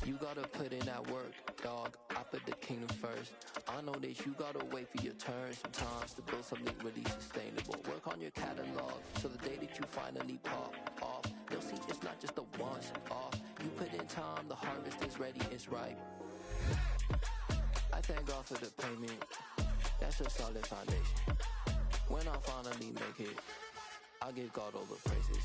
You gotta put in that work, dog. I put the kingdom first. I know that you gotta wait for your turn sometimes to build something really sustainable. Work on your catalog so the day that you finally pop off, they'll see it's not just a once off. You put in time, the harvest is ready, it's ripe. I thank God for the payment. That's a solid foundation. When I finally make it, I'll give God all the praises.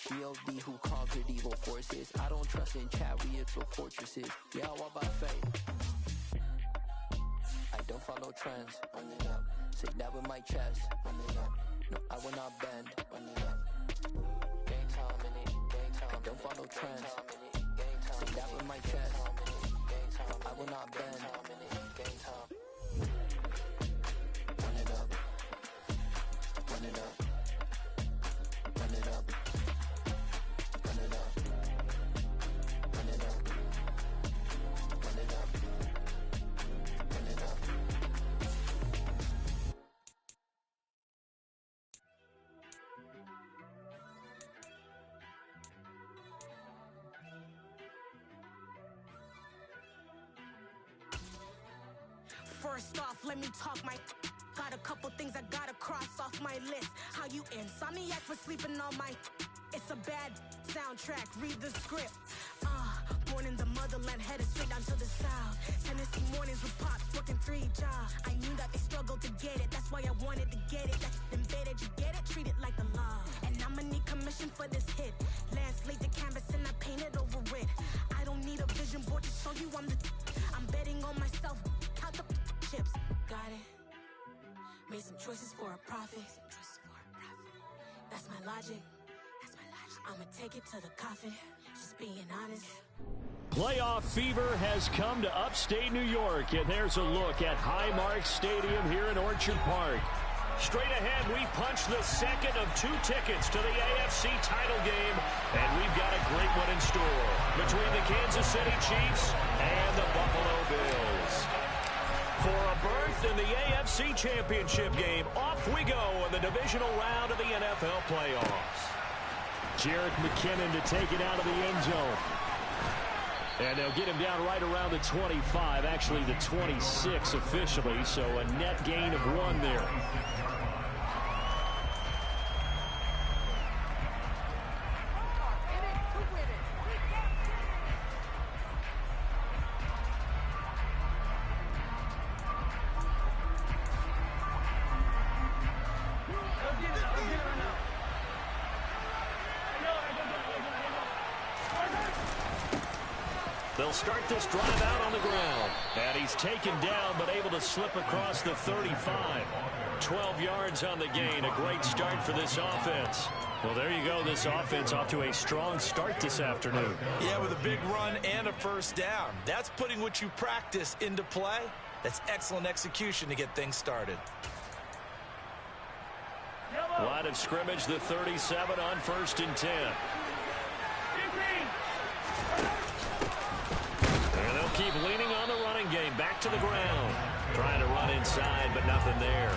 G.O.D. who conquered evil forces. I don't trust in chariots or fortresses. Yeah, I walk by faith. I don't follow trends. Run it up. Say that with my chest. Run it up. No, I will not bend. Run it up. Game time in it. Game time. I don't follow trends. Say that with my chest. No, I will not bend. Game time. Run it up. Run it up. Run it up. Run it up. Run it up. Run it up. Run it up. First off, let me talk my. Got a couple things I gotta cross off my list. How you insomniac for sleeping on my. It's a bad soundtrack, read the script. Born in the motherland, headed straight down to the south. Tennessee mornings with pops, working 3 jobs. I knew that they struggled to get it, that's why I wanted to get it. That's embedded, you get it, treat it like a law. And I'ma need commission for this hit. Lance laid the canvas and I painted over it. I don't need a vision board to show you I'm the. I'm betting on myself, count the chips. Got it. Made some choices for a profit. That's my logic. I'ma take it to the coffin. Just being honest. Playoff fever has come to upstate New York, and there's a look at Highmark Stadium here in Orchard Park. Straight ahead, we punch the second of 2 tickets to the AFC title game, and we've got a great one in store between the Kansas City Chiefs and the Buffalo Bills. For a berth in the AFC Championship game, off we go in the divisional round of the NFL playoffs. Jerick McKinnon to take it out of the end zone. And they'll get him down right around the 25, actually the 26 officially, so a net gain of 1 there. They'll start this drive out on the ground. And he's taken down, but able to slip across the 35. 12 yards on the gain. A great start for this offense. Well, there you go. This offense off to a strong start this afternoon. Yeah, with a big run and a first down. That's putting what you practice into play. That's excellent execution to get things started. Line of scrimmage, the 37 on 1st and 10. And they'll keep leaning on the running game. Back to the ground. Trying to run inside, but nothing there.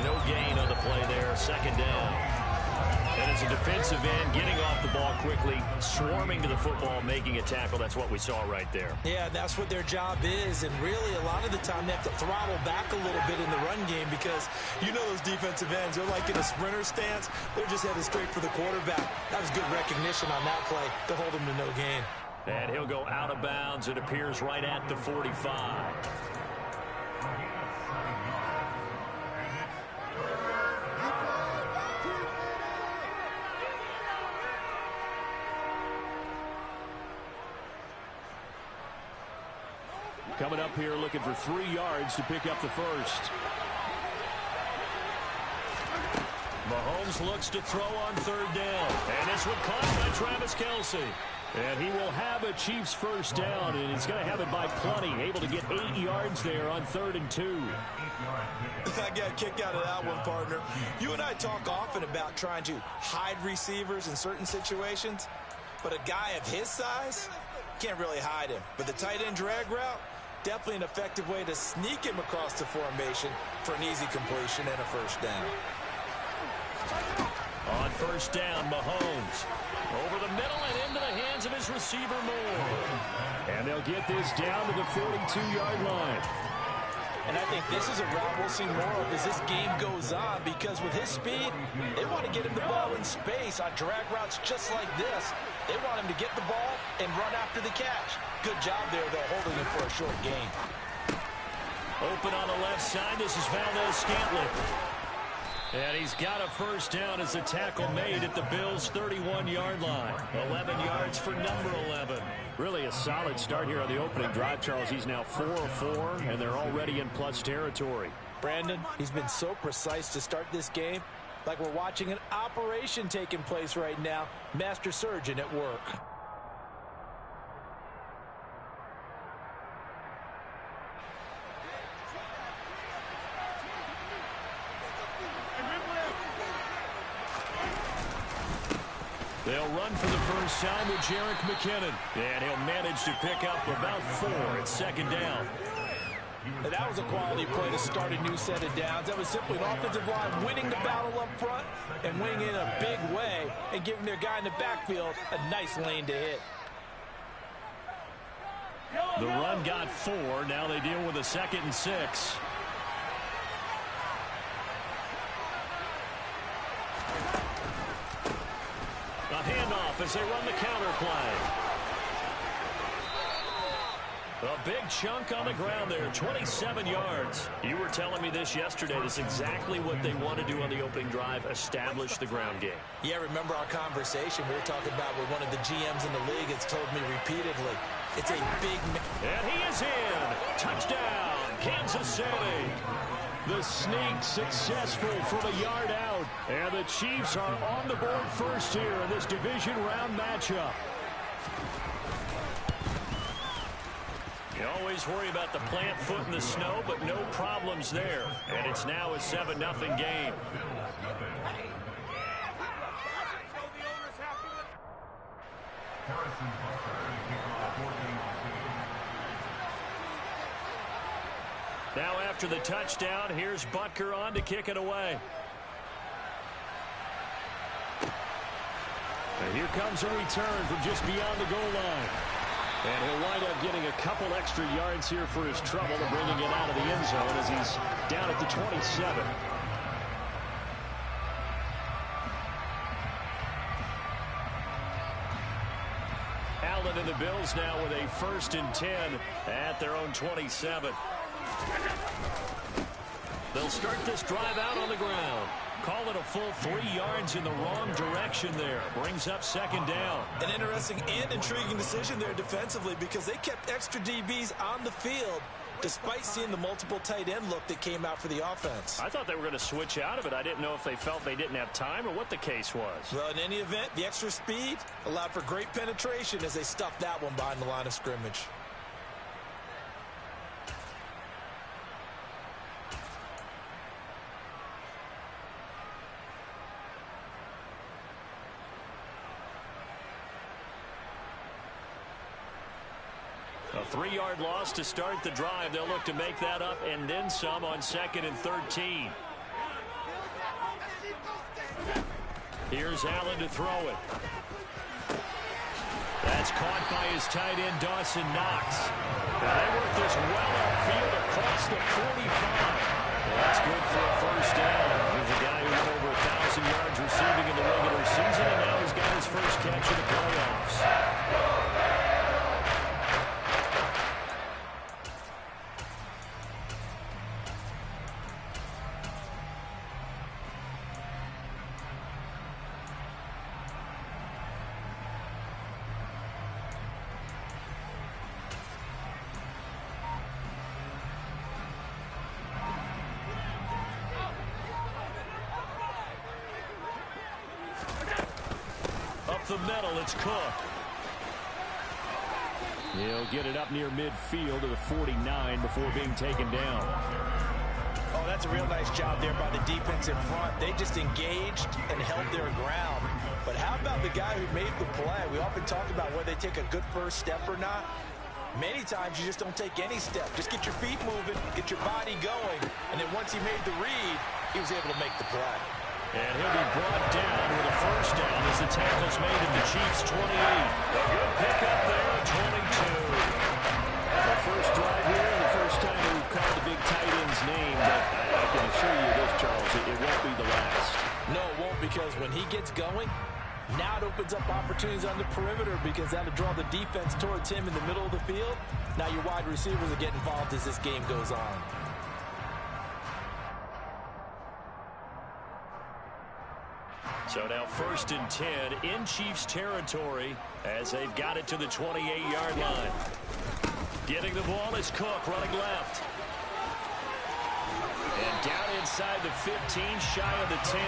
No gain on the play there. 2nd down. And as a defensive end, getting off the ball quickly, swarming to the football, making a tackle. That's what we saw right there. Yeah, that's what their job is. And really, a lot of the time, they have to throttle back a little bit in the run game because you know those defensive ends, they're like in a sprinter stance. They're just headed straight for the quarterback. That was good recognition on that play to hold him to no gain. And he'll go out of bounds. It appears right at the 45. Coming up here looking for 3 yards to pick up the first. Mahomes looks to throw on 3rd down. And this one caught by Travis Kelce. And he will have a Chiefs first down, and he's going to have it by plenty. Able to get 8 yards there on 3rd and 2. I got a kick out of that one, partner. You and I talk often about trying to hide receivers in certain situations, but a guy of his size can't really hide him. But the tight end drag route, definitely an effective way to sneak him across the formation for an easy completion and a first down. On 1st down, Mahomes over the middle and into the hands of his his receiver Moore. And they'll get this down to the 42-yard line. And I think this is a route we'll see more of as this game goes on, because with his speed, they want to get him the ball in space on drag routes just like this. They want him to get the ball and run after the catch. Good job there, though, holding him for a short gain. Open on the left side. This is Valdez-Scantling. And he's got a first down as the tackle made at the Bills' 31-yard line. 11 yards for number 11. Really a solid start here on the opening drive, Charles. He's now 4 of 4, and they're already in plus territory. Brandon, he's been so precise to start this game, like we're watching an operation taking place right now. Master surgeon at work. They'll run for the first time with Jerick McKinnon. And he'll manage to pick up about 4 at second down. And that was a quality play to start a new set of downs. That was simply an offensive line winning the battle up front and winning in a big way and giving their guy in the backfield a nice lane to hit. The run got 4. Now they deal with a 2nd and 6. A handoff as they run the counter play. A big chunk on the ground there, 27 yards. You were telling me this yesterday. This is exactly what they want to do on the opening drive, establish the ground game. Yeah, remember our conversation we were talking about with one of the GMs in the league has told me repeatedly. It's a big... And he is in. Touchdown, Kansas City. The sneak successful from a yard out. And the Chiefs are on the board first here in this division round matchup. You always worry about the plant foot in the snow, but no problems there. And it's now a 7-0 game. Now after the touchdown, here's Butker on to kick it away. And here comes a return from just beyond the goal line. And he'll wind up getting a couple extra yards here for his trouble and bringing it out of the end zone as he's down at the 27. Allen and the Bills now with a 1st and 10 at their own 27. They'll start this drive out on the ground. Call it a full 3 yards in the wrong direction there. Brings up 2nd down. An interesting and intriguing decision there defensively, because they kept extra DBs on the field despite seeing the multiple tight end look that came out for the offense. I thought they were going to switch out of it. I didn't know if they felt they didn't have time or what the case was. Well, in any event, the extra speed allowed for great penetration as they stuffed that one behind the line of scrimmage. A 3-yard loss to start the drive. They'll look to make that up and then some on 2nd and 13. Here's Allen to throw it. That's caught by his tight end, Dawson Knox. Now they work this well upfield across the 45. That's good for a first down. Here's a guy who went over 1,000 yards receiving in the regular season, and now he's got his first catch in the playoffs. The middle, it's Cook. He'll get it up near midfield to the 49 before being taken down. Oh, that's a real nice job there by the defense in front. They just engaged and held their ground. But how about the guy who made the play? We often talk about whether they take a good first step or not. Many times you just don't take any step. Just get your feet moving, get your body going, and then once he made the read, he was able to make the play. And he'll be brought down with a first down as the tackle's made at the Chiefs' 28. A good pickup there at 22. The first drive here, and the first time that we've called the big tight end's name, but I can assure you this, Charles, it won't be the last. No, it won't, because when he gets going, now it opens up opportunities on the perimeter because that'll draw the defense towards him in the middle of the field. Now your wide receivers will get involved as this game goes on. So now 1st and 10 in Chiefs territory as they've got it to the 28-yard line. Getting the ball is Cook running left. And down inside the 15, shy of the 10.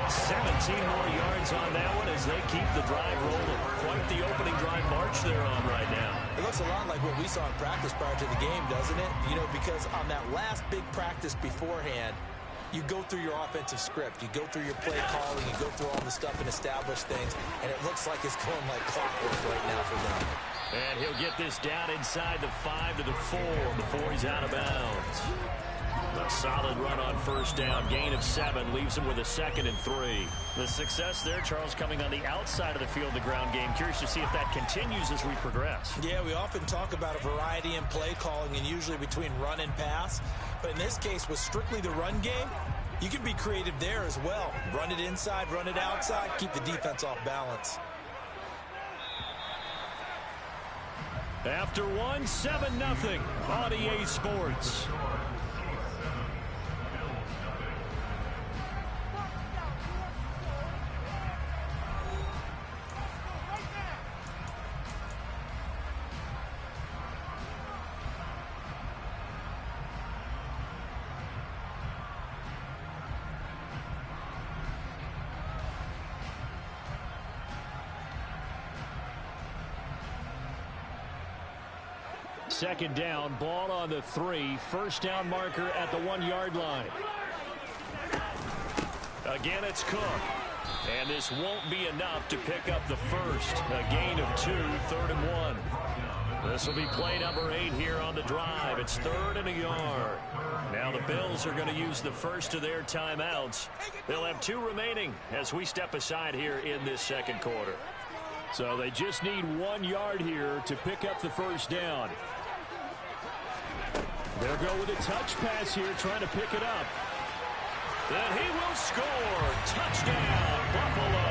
17 more yards on that one as they keep the drive rolling. Quite the opening drive march they're on right now. It looks a lot like what we saw in practice prior to the game, doesn't it? You know, because on that last big practice beforehand, you go through your offensive script. You go through your play calling. You go through all the stuff and establish things. And it looks like it's going like clockwork right now for them. And he'll get this down inside the 5 to the 4 before he's out of bounds. A solid run on first down. Gain of 7 leaves him with a 2nd and 3. The success there, Charles, coming on the outside of the field, the ground game. Curious to see if that continues as we progress. Yeah, we often talk about a variety in play calling and usually between run and pass. But in this case, with strictly the run game, you can be creative there as well. Run it inside, run it outside, keep the defense off balance. After one, 7-0 on EA Sports. Second down, ball on the 3. First down marker at the 1-yard line. Again, it's Cook. And this won't be enough to pick up the first. A gain of 2, 3rd and 1. This will be play number 8 here on the drive. It's 3rd and a yard. Now the Bills are going to use the first of their timeouts. They'll have 2 remaining as we step aside here in this second quarter. So they just need 1 yard here to pick up the first down. They'll go with a touch pass here, trying to pick it up. And he will score. Touchdown, Buffalo.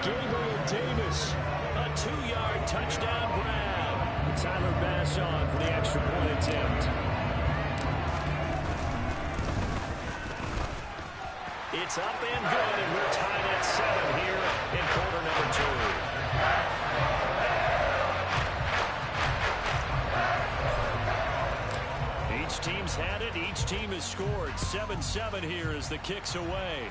Gabriel Davis, a 2-yard touchdown grab. Tyler Bass on for the extra point attempt. It's up and good, and we're tied at 7 here in quarter number 2. Each team's had it. Each team has scored. 7-7 here as the kick's away.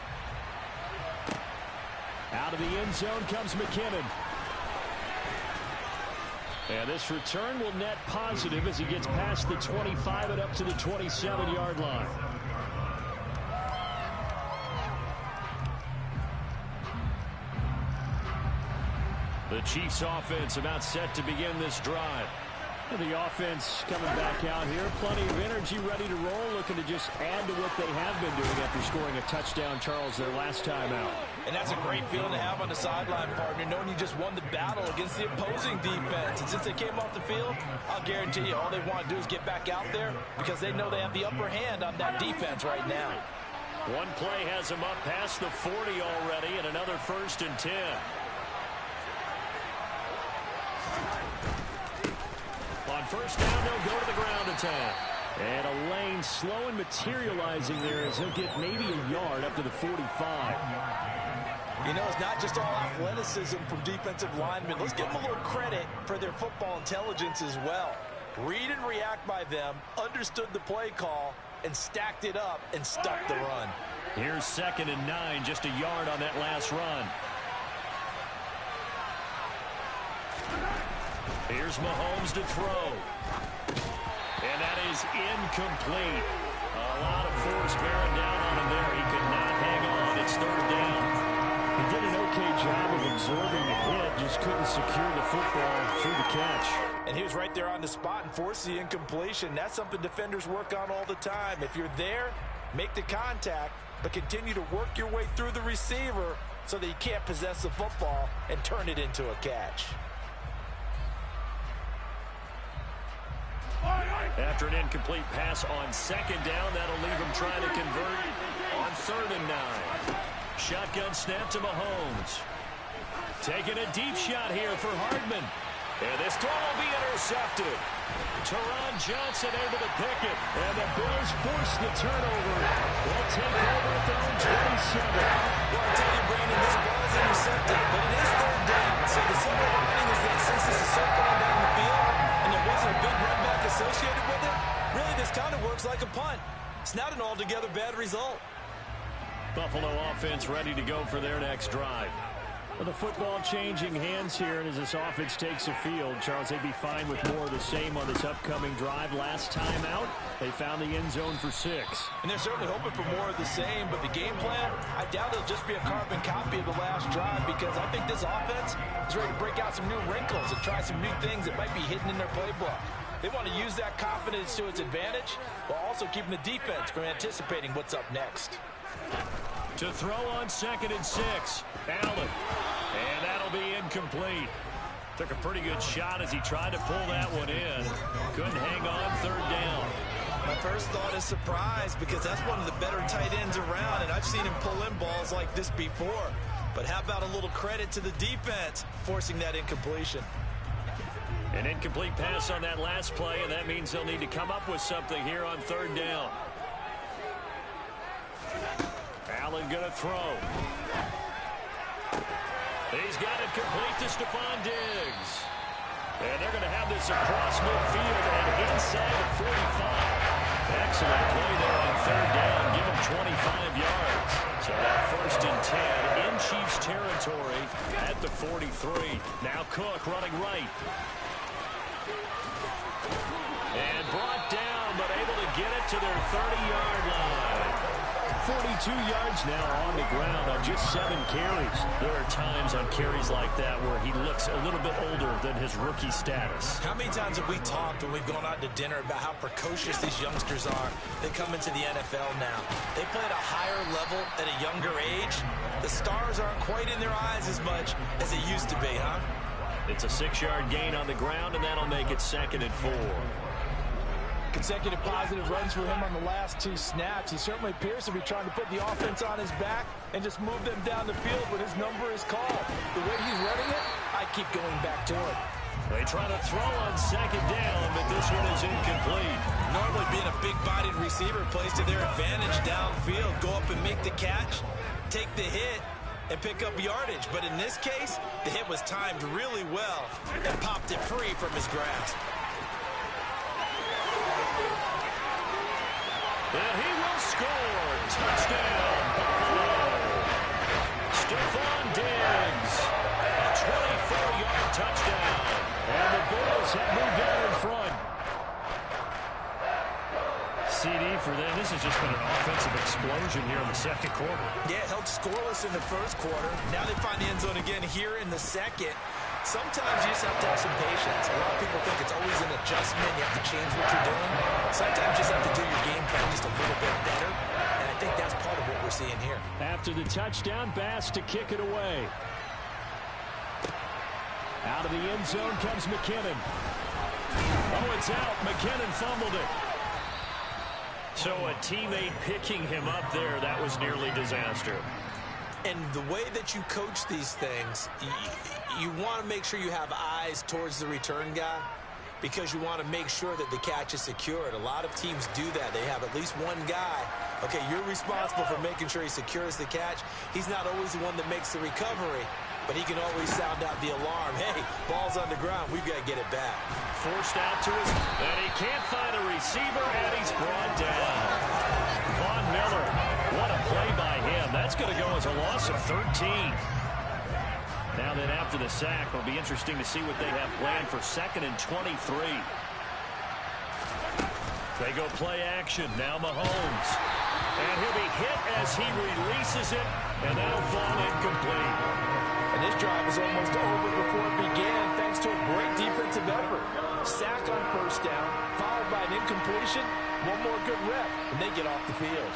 Out of the end zone comes McKinnon. And this return will net positive as he gets past the 25 and up to the 27-yard line. The Chiefs offense about set to begin this drive. The offense coming back out here. Plenty of energy, ready to roll, looking to just add to what they have been doing after scoring a touchdown, Charles, their last time out. And that's a great feeling to have on the sideline, partner, knowing you just won the battle against the opposing defense. And since they came off the field, I'll guarantee you all they want to do is get back out there because they know they have the upper hand on that defense right now. One play has them up past the 40 already, and another 1st and 10. On first down, they'll go to the ground attack. And a lane slow and materializing there as he'll get maybe a yard up to the 45. You know, it's not just all athleticism from defensive linemen. Let's give them a little credit for their football intelligence as well. Read and react by them, understood the play call, and stacked it up and stuck the run. Here's 2nd and 9, just a yard on that last run. Here's Mahomes to throw. And that is incomplete. A lot of force bearing down on him there. He could not hang on. It's 3rd down. He did an okay job of absorbing the hit, just couldn't secure the football through the catch. And he was right there on the spot and forced the incompletion. That's something defenders work on all the time. If you're there, make the contact, but continue to work your way through the receiver so that you can't possess the football and turn it into a catch. After an incomplete pass on second down, that'll leave him trying to convert on 3rd and 9. Shotgun snap to Mahomes. Taking a deep shot here for Hardman. And this throw will be intercepted. Teron Johnson able to pick it. And the Bills force the turnover. They'll take over at their own 27. Well, I tell you, Brandon, this ball's intercepted, but it is 3rd down. So the silver lining is that since this is so far down the field and there wasn't a big run back associated with it, really this kind of works like a punt. It's not an altogether bad result. Buffalo offense ready to go for their next drive. Well, the football changing hands here, and as this offense takes the field, Charles, they'd be fine with more of the same on this upcoming drive. Last time out, they found the end zone for 6. And they're certainly hoping for more of the same, but the game plan, I doubt it'll just be a carbon copy of the last drive, because I think this offense is ready to break out some new wrinkles and try some new things that might be hidden in their playbook. They want to use that confidence to its advantage, while also keeping the defense from anticipating what's up next. To throw on 2nd and 6, Allen. And that'll be incomplete. Took a pretty good shot as he tried to pull that one in. Couldn't hang on 3rd down. My first thought is surprise, because that's one of the better tight ends around, and I've seen him pull in balls like this before. But how about a little credit to the defense forcing that incompletion? An incomplete pass on that last play, and that means they'll need to come up with something here on 3rd down. Allen going to throw. He's got it complete to Stephon Diggs. And they're going to have this across midfield and inside the 45. Excellent play there on 3rd down. Give him 25 yards. So that 1st and 10 in Chiefs territory at the 43. Now Cook running right. And brought down, but able to get it to their 30-yard line. 42 yards now on the ground on just 7 carries. There are times on carries like that where he looks a little bit older than his rookie status. How many times have we talked when we've gone out to dinner about how precocious these youngsters are? They come into the NFL now. They play at a higher level at a younger age. The stars aren't quite in their eyes as much as it used to be, huh? It's a 6-yard gain on the ground, and that'll make it 2nd and 4. Consecutive positive runs for him on the last 2 snaps. He certainly appears to be trying to put the offense on his back and just move them down the field when his number is called. The way he's running it, I keep going back to it. They try to throw on 2nd down, but this one is incomplete. Normally being a big-bodied receiver plays to their advantage downfield. Go up and make the catch, take the hit, and pick up yardage. But in this case, the hit was timed really well and popped it free from his grasp. And he will score. Touchdown, Buffalo. Stephon Diggs. A 24-yard touchdown. And the Bills have moved out in front. CD for them. This has just been an offensive explosion here in the 2nd quarter. Yeah, held scoreless in the 1st quarter. Now they find the end zone again here in the 2nd. Sometimes you just have to have some patience. A lot of people think it's always an adjustment. You have to change what you're doing. Sometimes you just have to do your game plan just a little bit better. And I think that's part of what we're seeing here. After the touchdown, Bass to kick it away. Out of the end zone comes McKinnon. Oh, it's out. McKinnon fumbled it. So a teammate picking him up there, that was nearly disaster. And the way that you coach these things, you want to make sure you have eyes towards the return guy, because you want to make sure that the catch is secured. A lot of teams do that. They have at least one guy. Okay, you're responsible for making sure he secures the catch. He's not always the one that makes the recovery, but he can always sound out the alarm. Hey, ball's on the ground. We've got to get it back. Forced out to his, and he can't find a receiver, and he's brought down. Von Miller, what a play by him. That's going to go as a loss of 13. Now then, after the sack, it'll be interesting to see what they have planned for 2nd and 23. They go play action. Now Mahomes. And he'll be hit as he releases it, and that'll fall incomplete. And this drive is almost over before it began, thanks to a great defensive effort. Sack on 1st down, followed by an incompletion. One more good rep, and they get off the field.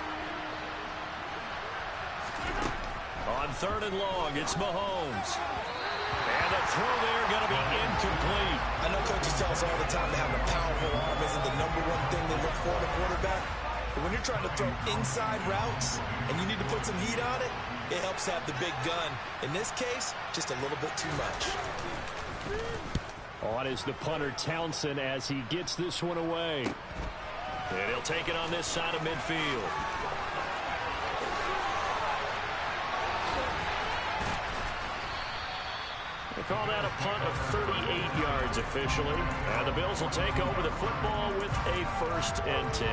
third and long. It's Mahomes. And the throw there going to be incomplete. I know coaches tell us all the time that having a powerful arm isn't the #1 thing they look for in a quarterback. But when you're trying to throw inside routes and you need to put some heat on it, it helps have the big gun. In this case, just a little bit too much. On is the punter Townsend as he gets this one away. And he'll take it on this side of midfield. They call that a punt of 38 yards officially. And the Bills will take over the football with a 1st and 10.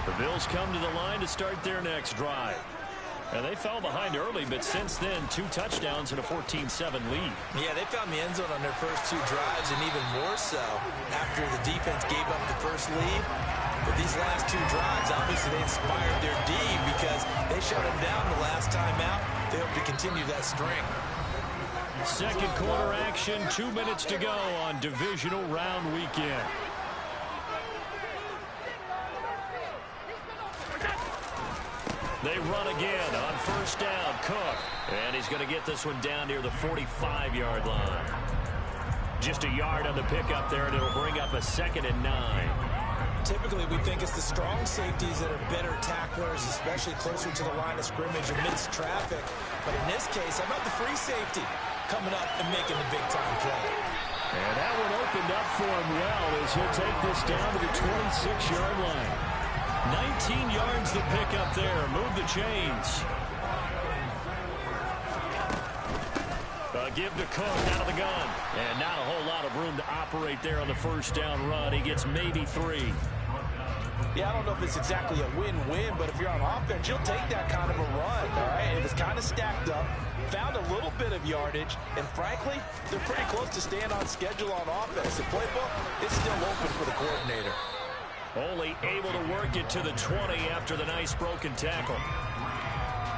The Bills come to the line to start their next drive. And they fell behind early, but since then, 2 touchdowns and a 14-7 lead. Yeah, they found the end zone on their first 2 drives, and even more so after the defense gave up the first lead. But these last 2 drives, obviously they inspired their D because they shut them down the last time out. They hope to continue that string. Second quarter action, 2 minutes to go on divisional round weekend. They run again on first down. Cook. And he's going to get this one down near the 45-yard line. Just a yard on the pickup there, and it'll bring up a 2nd and 9. Typically, we think it's the strong safeties that are better tacklers, especially closer to the line of scrimmage amidst traffic. But in this case, how about the free safety coming up and making the big-time play? And that one opened up for him well as he'll take this down to the 26-yard line. 19 yards to pick up there. Move the chains. Give to Cook out of the gun. And not a whole lot of room to operate there on the first down run. He gets maybe 3. Yeah, I don't know if it's exactly a win-win, but if you're on offense, you'll take that kind of a run, all right? It was kind of stacked up, found a little bit of yardage, and frankly, they're pretty close to staying on schedule on offense. The playbook is still open for the coordinator. Only able to work it to the 20 after the nice broken tackle.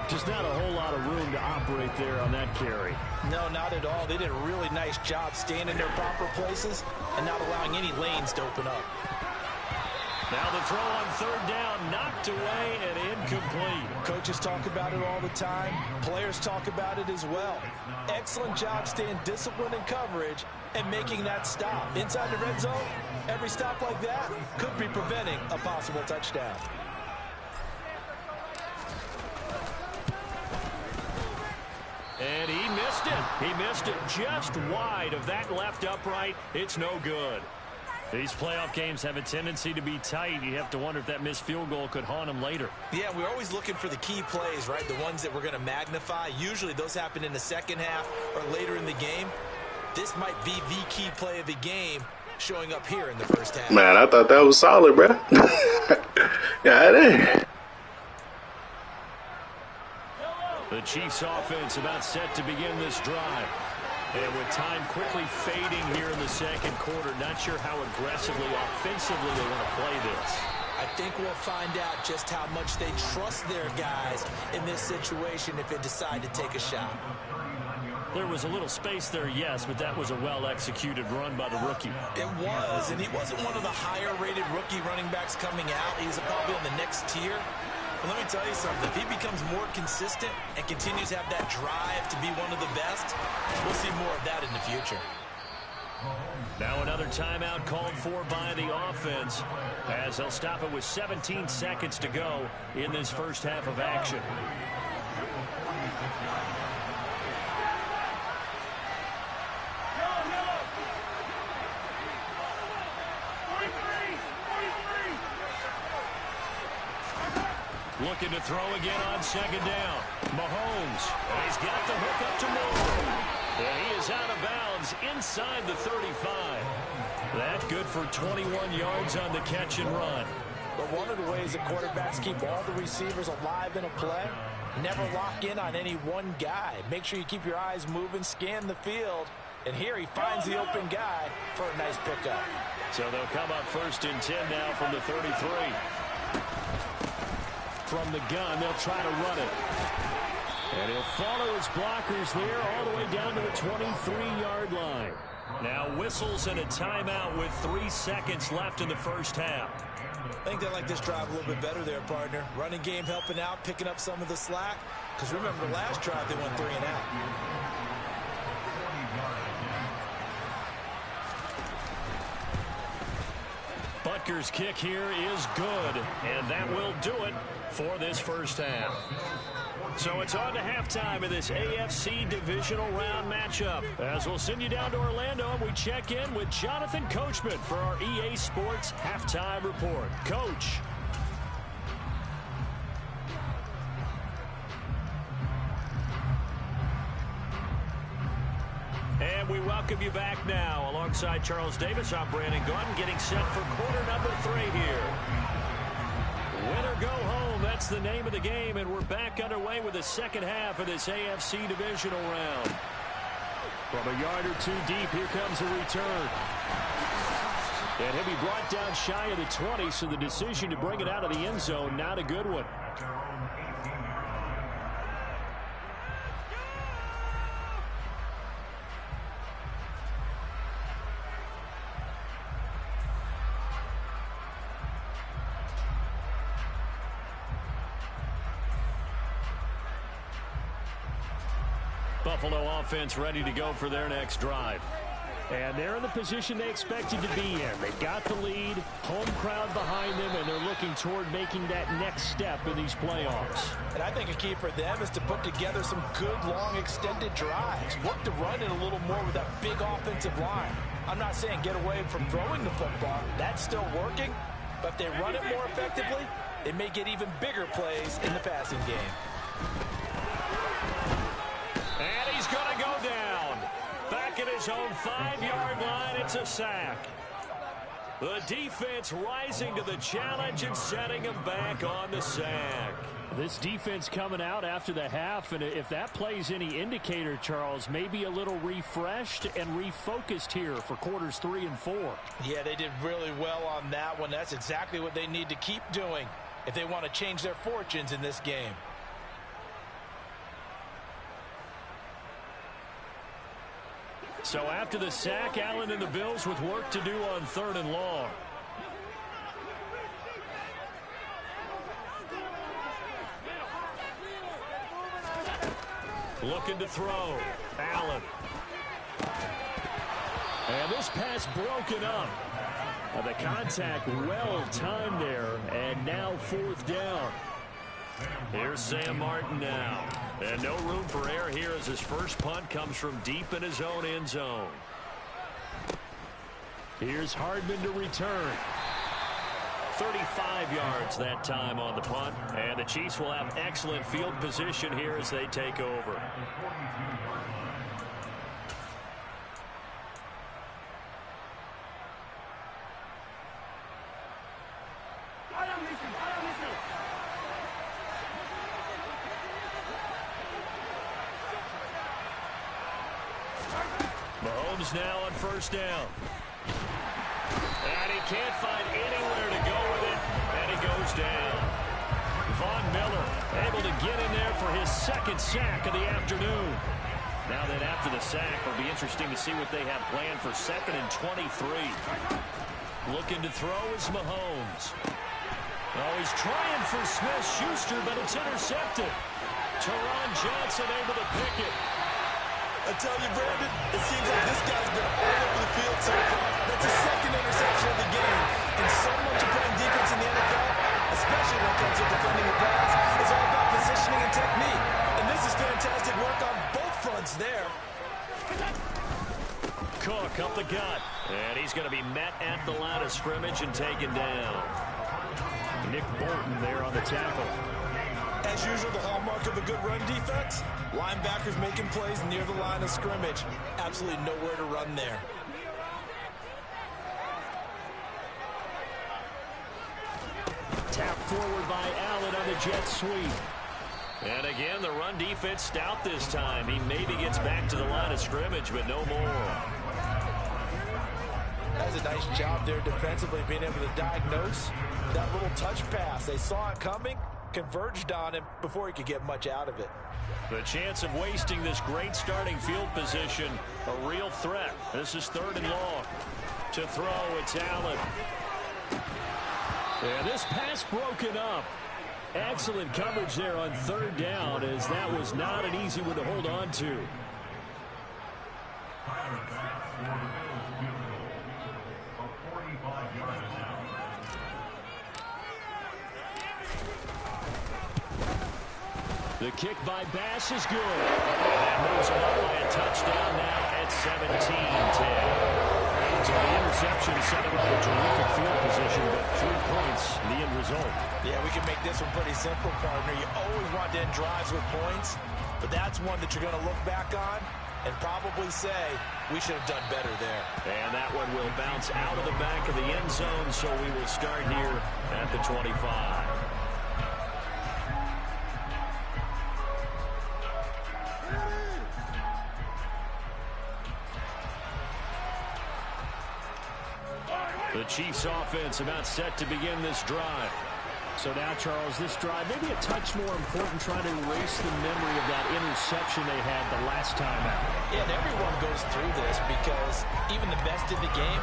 Just not a whole lot of room to operate there on that carry. No, not at all. They did a really nice job staying in their proper places and not allowing any lanes to open up. Now the throw on third down, knocked away and incomplete. Coaches talk about it all the time. Players talk about it as well. Excellent job staying disciplined in coverage and making that stop. Inside the red zone, every stop like that could be preventing a possible touchdown. And he missed it. He missed it just wide of that left upright. It's no good. These playoff games have a tendency to be tight. You have to wonder if that missed field goal could haunt him later. Yeah, we're always looking for the key plays, right? The ones that we're going to magnify. Usually those happen in the second half or later in the game. This might be the key play of the game showing up here in the first half. Man, I thought that was solid, bro. Yeah, it is. The Chiefs offense about set to begin this drive. And with time quickly fading here in the second quarter, not sure how aggressively, offensively they want to play this. I think we'll find out just how much they trust their guys in this situation if they decide to take a shot. There was a little space there, yes, but that was a well-executed run by the rookie. It was, and he wasn't one of the higher-rated rookie running backs coming out. He's probably on the next tier. But let me tell you something. If he becomes more consistent and continues to have that drive to be one of the best, we'll see more of that in the future. Now another timeout called for by the offense as they'll stop it with 17 seconds to go in this first half of action. Looking to throw again on second down. Mahomes. And he's got the hook up to Moore. And he is out of bounds inside the 35. That's good for 21 yards on the catch and run. But one of the ways that quarterbacks keep all the receivers alive in a play, never lock in on any one guy. Make sure you keep your eyes moving, scan the field. And here he finds the open guy for a nice pickup. So they'll come up 1st and 10 now from the 33. from the gun. They'll try to run it. And he'll follow his blockers there all the way down to the 23-yard line. Now whistles and a timeout with 3 seconds left in the first half. I think they like this drive a little bit better there, partner. Running game helping out, picking up some of the slack. Because remember, the last drive they went 3 and out. Butker's kick here is good, and that will do it for this first half. So it's on to halftime of this AFC divisional round matchup. As we'll send you down to Orlando, and we check in with Jonathan Coachman for our EA Sports Halftime Report. Coach. And we welcome you back now. Alongside Charles Davis, I'm Brandon Gordon, getting set for quarter number 3 here. Win or go home, that's the name of the game, and we're back underway with the second half of this AFC divisional round. From a yard or 2 deep, here comes a return. And he'll be brought down shy of the 20, so the decision to bring it out of the end zone, not a good one. Buffalo offense ready to go for their next drive. And they're in the position they expected to be in. They've got the lead, home crowd behind them, and they're looking toward making that next step in these playoffs. And I think a key for them is to put together some good, long, extended drives. Work the run in a little more with that big offensive line. I'm not saying get away from throwing the football. That's still working. But if they run it more effectively, they may get even bigger plays in the passing game. And he's going to go down. Back at his own 5-yard line, it's a sack. The defense rising to the challenge and setting him back on the sack. This defense coming out after the half, and if that plays any indicator, Charles, maybe a little refreshed and refocused here for quarters 3 and 4. Yeah, they did really well on that one. That's exactly what they need to keep doing if they want to change their fortunes in this game. So after the sack, Allen and the Bills with work to do on 3rd and long. Looking to throw. Allen. And this pass broken up. The contact well timed there, and now 4th down. Here's Sam Martin now. And no room for error here as his first punt comes from deep in his own end zone. Here's Hardman to return. 35 yards that time on the punt. And the Chiefs will have excellent field position here as they take over. Mahomes now on 1st down. And he can't find anywhere to go with it, and he goes down. Von Miller able to get in there for his 2nd sack of the afternoon. Now then, after the sack, it'll be interesting to see what they have planned for 2nd and 23. Looking to throw is Mahomes. Oh, he's trying for Smith-Schuster, but it's intercepted. Teron Johnson able to pick it. I tell you, Brandon, it seems like this guy's been all over the field so far. That's his 2nd interception of the game. And so much of playing defense in the NFL, especially when it comes to defending the pass, is all about positioning and technique. And this is fantastic work on both fronts there. Cook up the gut. And he's going to be met at the line of scrimmage and taken down. Nick Bolton there on the tackle. As usual, the hallmark of a good run defense, linebackers making plays near the line of scrimmage. Absolutely nowhere to run there. Tap forward by Allen on the jet sweep. And again, the run defense stout this time. He maybe gets back to the line of scrimmage, but no more. That's a nice job there defensively, being able to diagnose that little touch pass. They saw it coming, converged on him before he could get much out of it. The chance of wasting this great starting field position, a real threat. This is 3rd and long. To throw, it's Allen. And this pass broken up. Excellent coverage there on 3rd down, as that was not an easy one to hold on to. The kick by Bass is good. And that moves him up by a touchdown now at 17-10. So the interception set him up a terrific field position, but 3 points, the end result. Yeah, we can make this one pretty simple, partner. You always want to end drives with points, but that's one that you're going to look back on and probably say, we should have done better there. And that one will bounce out of the back of the end zone, so we will start here at the 25. The Chiefs offense about set to begin this drive. So now, Charles, this drive maybe a touch more important, trying to erase the memory of that interception they had the last time out. Yeah, and everyone goes through this because even the best in the game,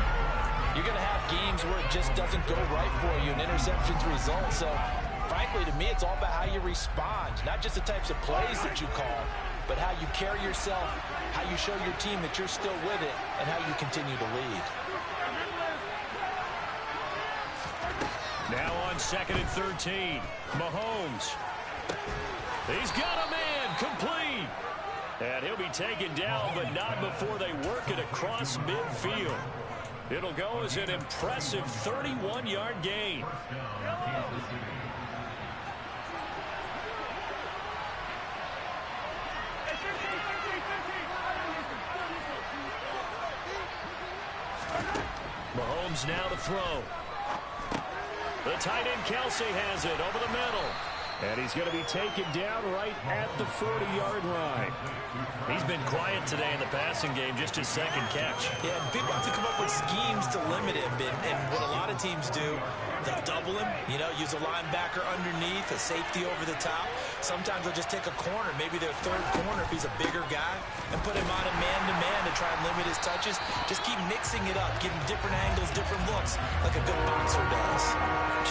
you're going to have games where it just doesn't go right for you, and interceptions result. So, frankly, to me, it's all about how you respond, not just the types of plays that you call, but how you carry yourself, how you show your team that you're still with it, and how you continue to lead. Now on 2nd and 13, Mahomes. He's got a man, complete. And he'll be taken down, but not before they work it across midfield. It'll go as an impressive 31-yard gain. Mahomes now to throw. The tight end Kelsey has it over the middle. And he's going to be taken down right at the 40-yard line. He's been quiet today in the passing game, just his 2nd catch. Yeah, people have to come up with schemes to limit him. And what a lot of teams do, they'll double him, use a linebacker underneath, a safety over the top. Sometimes they'll just take a corner, maybe their 3rd corner if he's a bigger guy, and put him on a man-to-man to try and limit his touches. Just keep mixing it up, giving different angles, different looks, like a good boxer does.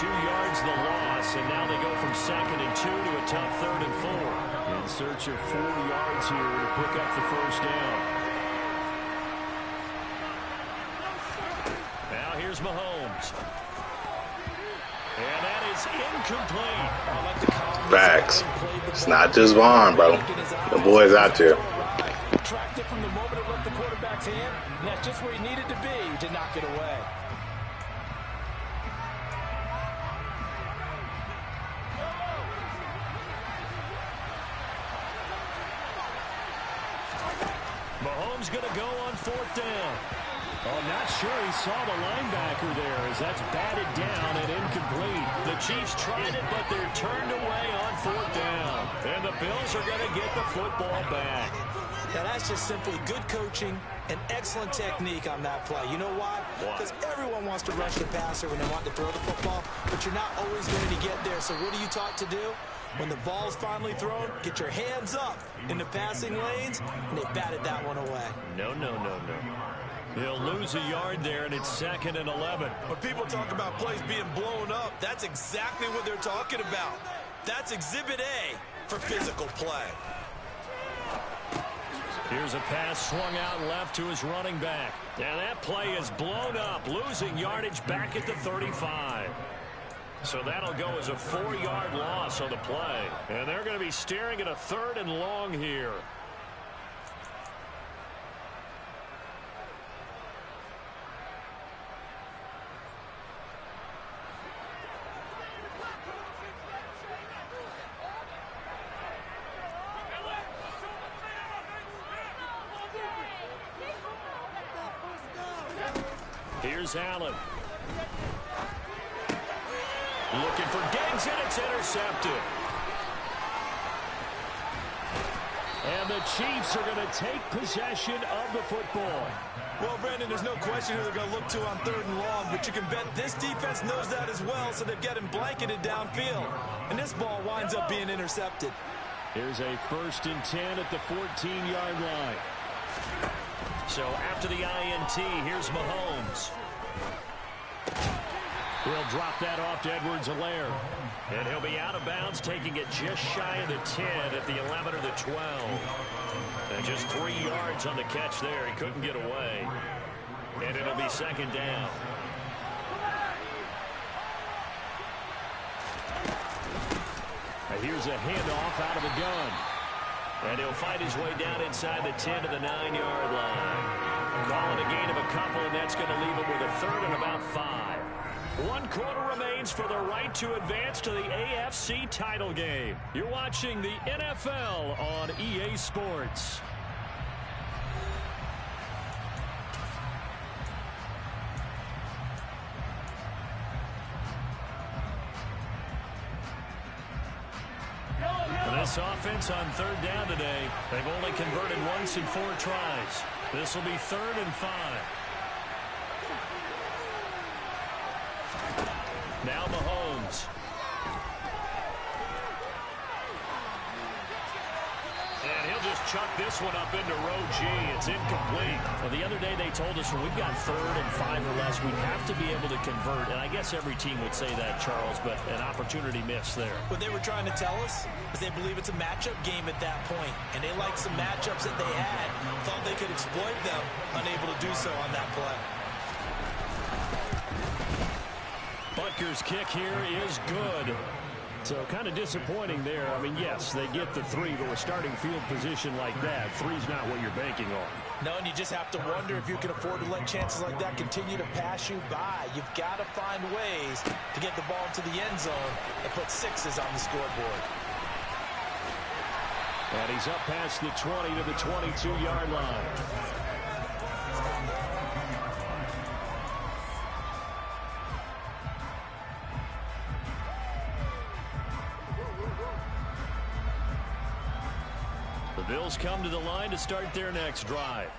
2 yards the loss, and now they go from 2nd and 2 to a tough 3rd and 4. In search of 4 yards here to pick up the 1st down. Now here's Mahomes. And that is incomplete. Facts. It's not just Vaughn, bro. The boys out there. Tracked it from the moment it left the quarterback's hand, and that's just where he needed to be to knock it away. Mahomes going to go on 4th down. Oh, not sure he saw the linebacker there as that's batted down and incomplete. The Chiefs tried it, but they're turned away on 4th down. And the Bills are going to get the football back. Now, that's just simply good coaching and excellent technique on that play. You know why? Because everyone wants to rush the passer when they want to throw the football, but you're not always going to get there. So what are you taught to do? When the ball's finally thrown, get your hands up in the passing lanes, and they batted that one away. No. He'll lose a yard there, and it's 2nd and 11. When people talk about plays being blown up, that's exactly what they're talking about. That's Exhibit A for physical play. Here's a pass swung out left to his running back. Now that play is blown up, losing yardage back at the 35. So that'll go as a 4-yard loss on the play. And they're going to be staring at a 3rd and long here. Here's Allen. Looking for Diggs, and it's intercepted. And the Chiefs are going to take possession of the football. Well, Brandon, there's no question who they're going to look to on 3rd and long, but you can bet this defense knows that as well, so they've got him blanketed downfield. And this ball winds up being intercepted. Here's a 1st and 10 at the 14-yard line. So after the INT, here's Mahomes. He'll drop that off to Edwards-Helaire. And he'll be out of bounds, taking it just shy of the 10 at the 11 or the 12. And just 3 yards on the catch there. He couldn't get away. And it'll be 2nd down. And here's a handoff out of the gun. And he'll find his way down inside the 10 to the 9-yard line. Calling a gain of a couple, and that's going to leave him with a 3rd and about 5. 1 quarter remains for the right to advance to the AFC title game. You're watching the NFL on EA Sports. This offense on 3rd down today, they've only converted once in 4 tries. This will be 3rd and 5. Now Mahomes. And he'll just chuck this one up into row G. It's incomplete. Well, the other day they told us when we've got 3rd and 5 or less, we have to be able to convert. And I guess every team would say that, Charles, but an opportunity missed there. What they were trying to tell us is they believe it's a matchup game at that point. And they liked some matchups that they had. Thought they could exploit them, unable to do so on that play. Butker's kick here is good. So kind of disappointing there. I mean, yes, they get the 3, but with starting field position like that, 3's not what you're banking on. No, and you just have to wonder if you can afford to let chances like that continue to pass you by. You've got to find ways to get the ball into the end zone and put 6s on the scoreboard. And he's up past the 20 to the 22-yard line. The Bills come to the line to start their next drive.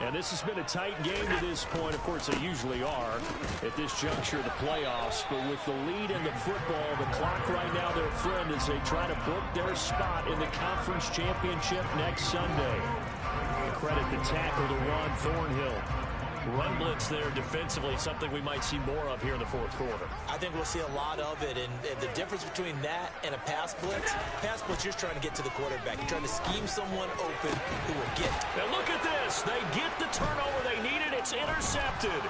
And this has been a tight game to this point. Of course, they usually are at this juncture of the playoffs. But with the lead in the football, the clock right now, their friend, as they try to book their spot in the conference championship next Sunday. Credit the tackle to Ron Thornhill. Run blitz there defensively, something we might see more of here in the 4th quarter. I think we'll see a lot of it, and the difference between that and a pass blitz, you're just trying to get to the quarterback. You're trying to scheme someone open who will get. Now look at this. They get the turnover they needed. It's intercepted.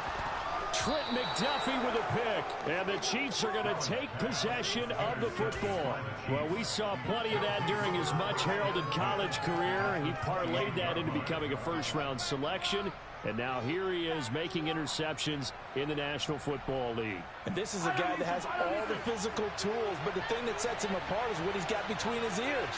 Trent McDuffie with a pick, and the Chiefs are going to take possession of the football. Well, we saw plenty of that during his much-heralded college career. He parlayed that into becoming a first-round selection. And now here he is making interceptions in the National Football League. And this is a guy that has all the physical tools, but the thing that sets him apart is what he's got between his ears.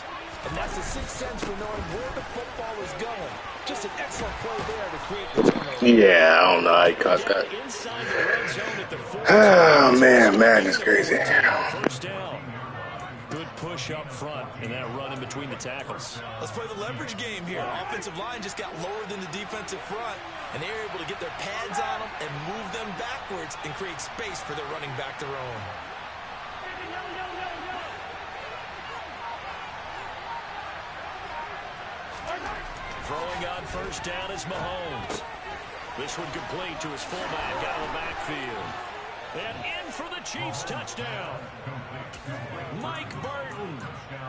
And that's the sixth sense for knowing where the football is going. Just an excellent play there to create the turnover. Yeah, I don't know how he caught that. Oh, man, Madden is crazy. First down. Good push up front and that run in between the tackles. Let's play the leverage game here. Offensive line just got lower than the defensive front, and they were able to get their pads on them and move them backwards and create space for their running back to roam. Throwing on first down is Mahomes. This one complete to his fullback out of the backfield. And in for the Chiefs touchdown. Mike Burton,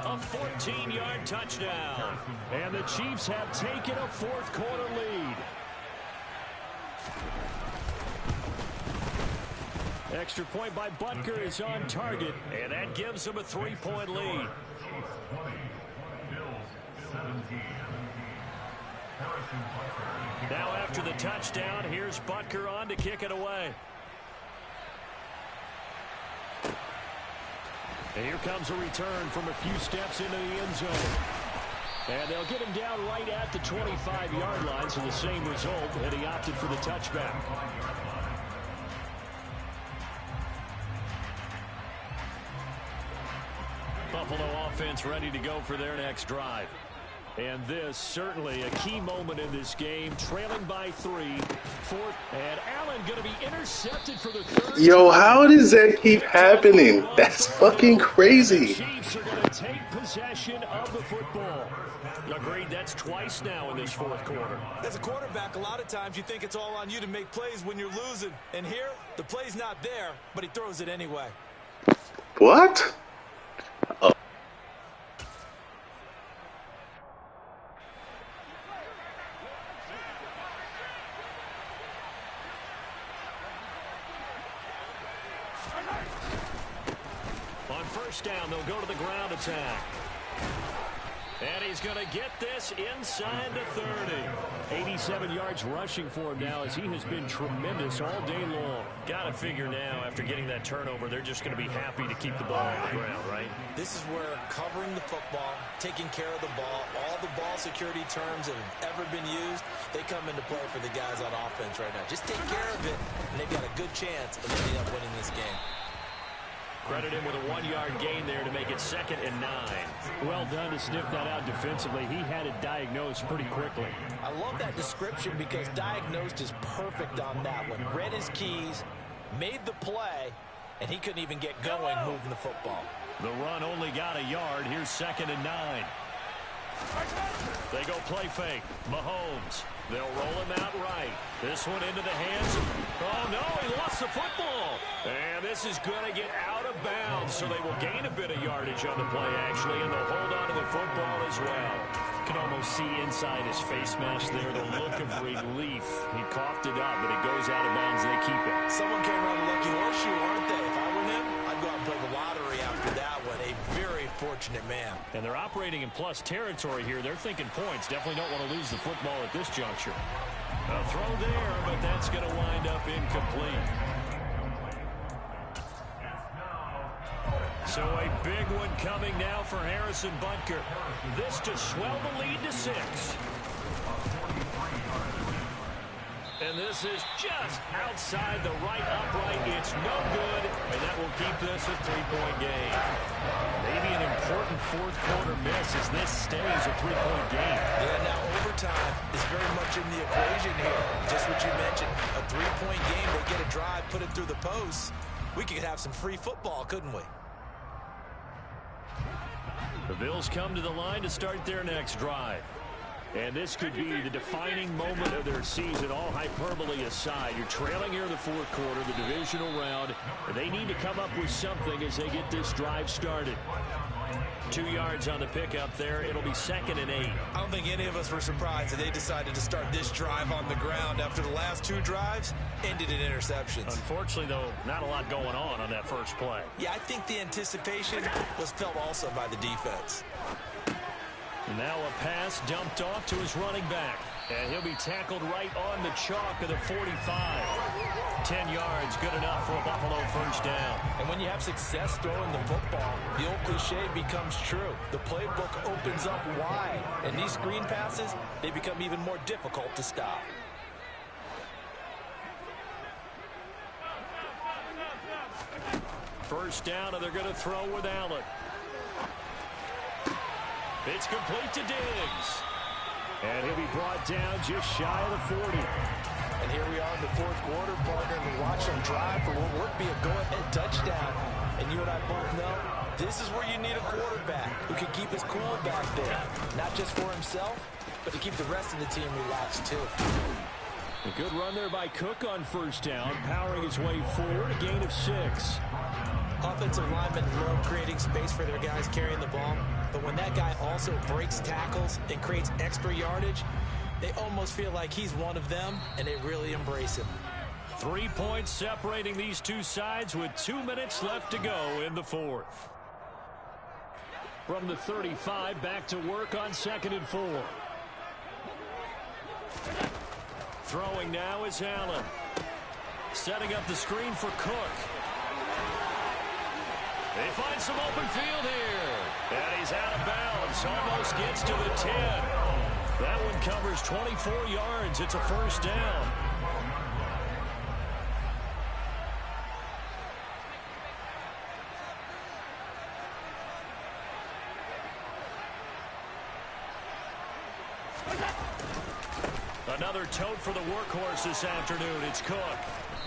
a 14-yard touchdown. And the Chiefs have taken a fourth quarter lead. Extra point by Butker is on target, and that gives them a 3-point lead. Now after the touchdown, here's Butker on to kick it away. And here comes a return from a few steps into the end zone. And they'll get him down right at the 25-yard line, so the same result, and he opted for the touchback. Buffalo offense ready to go for their next drive. And this certainly a key moment in this game, trailing by 3, fourth, and Allen going to be intercepted for the third Yo, time. how does that keep happening? That's fucking crazy. The Chiefs are going to take possession of the football. Agreed, that's twice now in this fourth quarter. As a quarterback, a lot of times you think it's all on you to make plays when you're losing. And here, the play's not there, but he throws it anyway. What? Oh. On first down, they'll go to the ground attack. And he's going to get this inside the 30. 87 yards rushing for him now as he has been tremendous all day long. Got to figure now after getting that turnover, they're just going to be happy to keep the ball on the ground, right? This is where covering the football, taking care of the ball, all the ball security terms that have ever been used, they come into play for the guys on offense right now. Just take care of it, and they've got a good chance of ending up winning this game. Credit him with a 1-yard gain there to make it 2nd and 9. Well done to sniff that out defensively. He had it diagnosed pretty quickly. I love that description because diagnosed is perfect on that one. Read his keys, made the play, and he couldn't even get going moving the football. The run only got a yard. Here's 2nd and 9. They go play fake. Mahomes. They'll roll him out right. This one into the hands. Oh, no, he lost the football. And this is going to get out of bounds, so they will gain a bit of yardage on the play, actually, and they'll hold on to the football as well. You can almost see inside his face mask there the look of relief. He coughed it up, but it goes out of bounds, and they keep it. Someone came around the lucky horseshoe, aren't they? If I were him, I'd go out and play the lottery after that one. A very fortunate man. And they're operating in plus territory here. They're thinking points. Definitely don't want to lose the football at this juncture. A throw there, but that's going to wind up incomplete. So a big one coming now for Harrison Butker. This to swell the lead to 6. And this is just outside the right upright. It's no good, and that will keep this a 3-point game. Maybe an important fourth quarter miss as this stays a 3-point game. Yeah, now overtime is very much in the equation here. Just what you mentioned, a 3-point game. They get a drive, put it through the posts. We could have some free football, couldn't we? The Bills come to the line to start their next drive. And this could be the defining moment of their season, all hyperbole aside. You're trailing here in the fourth quarter, the divisional round. And they need to come up with something as they get this drive started. 2 yards on the pickup there. It'll be 2nd and 8. I don't think any of us were surprised that they decided to start this drive on the ground after the last 2 drives ended in interceptions. Unfortunately, though, not a lot going on that first play. Yeah, I think the anticipation was felt also by the defense. Now a pass dumped off to his running back. And he'll be tackled right on the chalk of the 45. 10 yards, good enough for a Buffalo first down. And when you have success throwing the football, the old cliche becomes true. The playbook opens up wide. And these screen passes, they become even more difficult to stop. First down, and they're going to throw with Allen. It's complete to Diggs. And he'll be brought down just shy of the 40. And here we are in the fourth quarter, partner, and we watch them drive for what would be a go-ahead touchdown. And you and I both know this is where you need a quarterback who can keep his cool back there. Not just for himself, but to keep the rest of the team relaxed, too. A good run there by Cook on first down, powering his way forward, a gain of 6. Offensive linemen love creating space for their guys carrying the ball, but when that guy also breaks tackles and creates extra yardage, they almost feel like he's one of them, and they really embrace him. 3 points separating these two sides with 2 minutes left to go in the fourth. From the 35, back to work on 2nd and 4. Throwing now is Allen. Setting up the screen for Cook. They find some open field here. And he's out of bounds. Almost gets to the 10. That one covers 24 yards. It's a first down. tote for the workhorse this afternoon. It's Cook.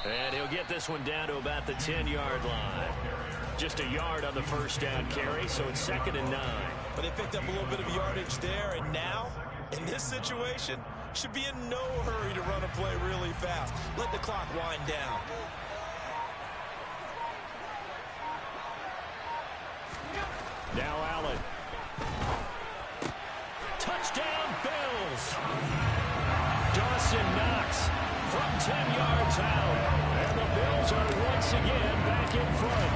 And he'll get this one down to about the 10-yard line. Just a yard on the first down carry, so it's 2nd and 9. But they picked up a little bit of yardage there, and now, in this situation, should be in no hurry to run a play really fast. Let the clock wind down. Now Allen. Touchdown, Bills. Dawson Knox from 10 yards out. And the Bills are once again back in front.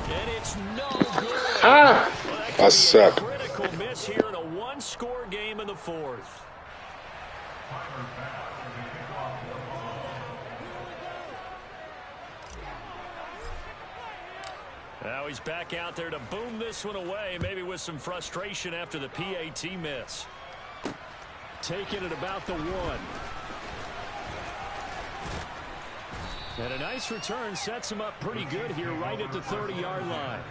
And it's no good. Well, that sucked. Critical miss here in a one-score game in the 4th. Now he's back out there to boom this one away, maybe with some frustration after the PAT miss. Taking it about the 1. And a nice return sets him up pretty good here right at the 30-yard line.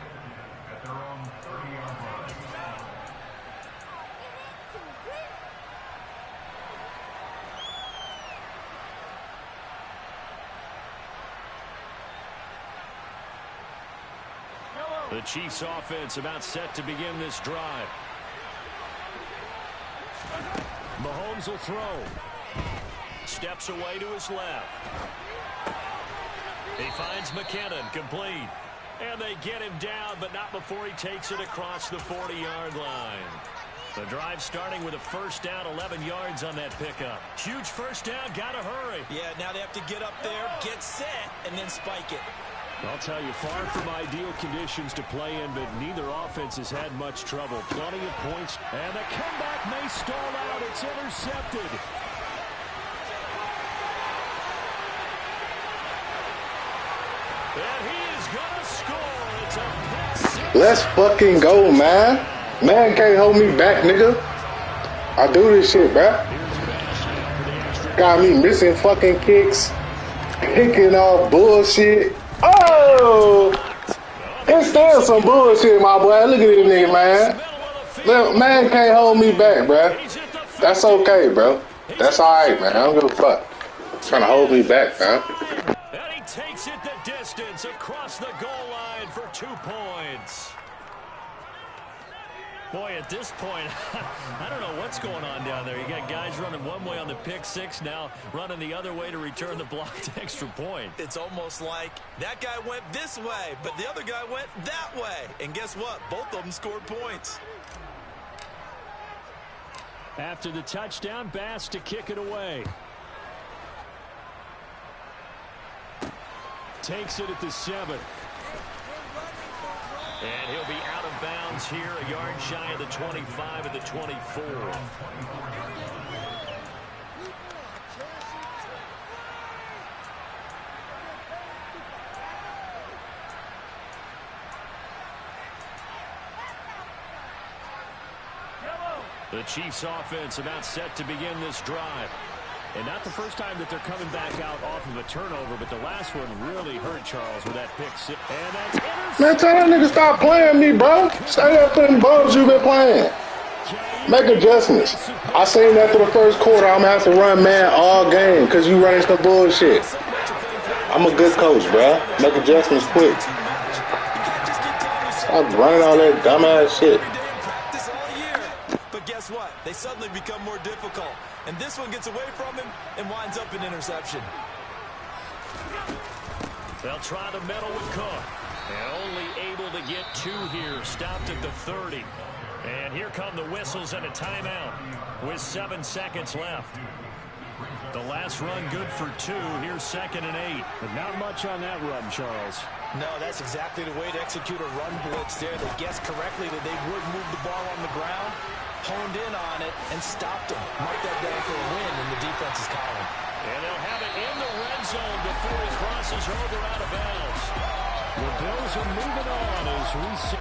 The Chiefs offense about set to begin this drive. Mahomes will throw. Steps away to his left. He finds McKinnon, complete. And they get him down, but not before he takes it across the 40-yard line. The drive starting with a first down, 11 yards on that pickup. Huge first down, gotta hurry. Yeah, now they have to get up there, get set, and then spike it. I'll tell you, far from ideal conditions to play in, but neither offense has had much trouble. Plenty of points, and the comeback may stall out. It's intercepted. And he is going to score. It's a pick six. Let's fucking go, man. Man can't hold me back, nigga. I do this shit, bruh. Got me missing fucking kicks, kicking off bullshit. Oh! It's still some bullshit, my boy. Look at this nigga, man. Look, man can't hold me back, bruh. That's okay, bro. That's alright, man. I don't give a fuck. Trying to hold me back, man. And he takes it the distance across the goal line for 2 points. Boy, at this point, I don't know what's going on down there. You got guys running one way on the pick six, now running the other way to return the blocked extra point. It's almost like that guy went this way, but the other guy went that way. And guess what? Both of them scored points. After the touchdown, Bass to kick it away. Takes it at the 7. And he'll be out of bounds here, a yard shy of the 25 at the 24. The Chiefs offense about set to begin this drive. And not the first time that they're coming back out off of a turnover, but the last one really hurt Charles with that pick six. And that's intercepted. Man, tell that nigga stop playing me, bro. Stay there putting bugs you been playing. Make adjustments. I seen after the first quarter, I'm going to have to run man all game because you running some bullshit. I'm a good coach, bro. Make adjustments quick. Stop running all that dumbass shit. But guess what? They suddenly become more difficult. And this one gets away from him and winds up an interception. They'll try to meddle with Cook. And only able to get 2 here. Stopped at the 30. And here come the whistles and a timeout with 7 seconds left. The last run good for 2. Here's 2nd and 8. But not much on that run, Charles. No, that's exactly the way to execute a run blitz there. They guessed correctly that they would move the ball on the ground, honed in on it, and stopped them. Mark that down for a win in the defense's column. And they'll have it in the red zone before he crosses over out of bounds. The Bills are moving on as we see.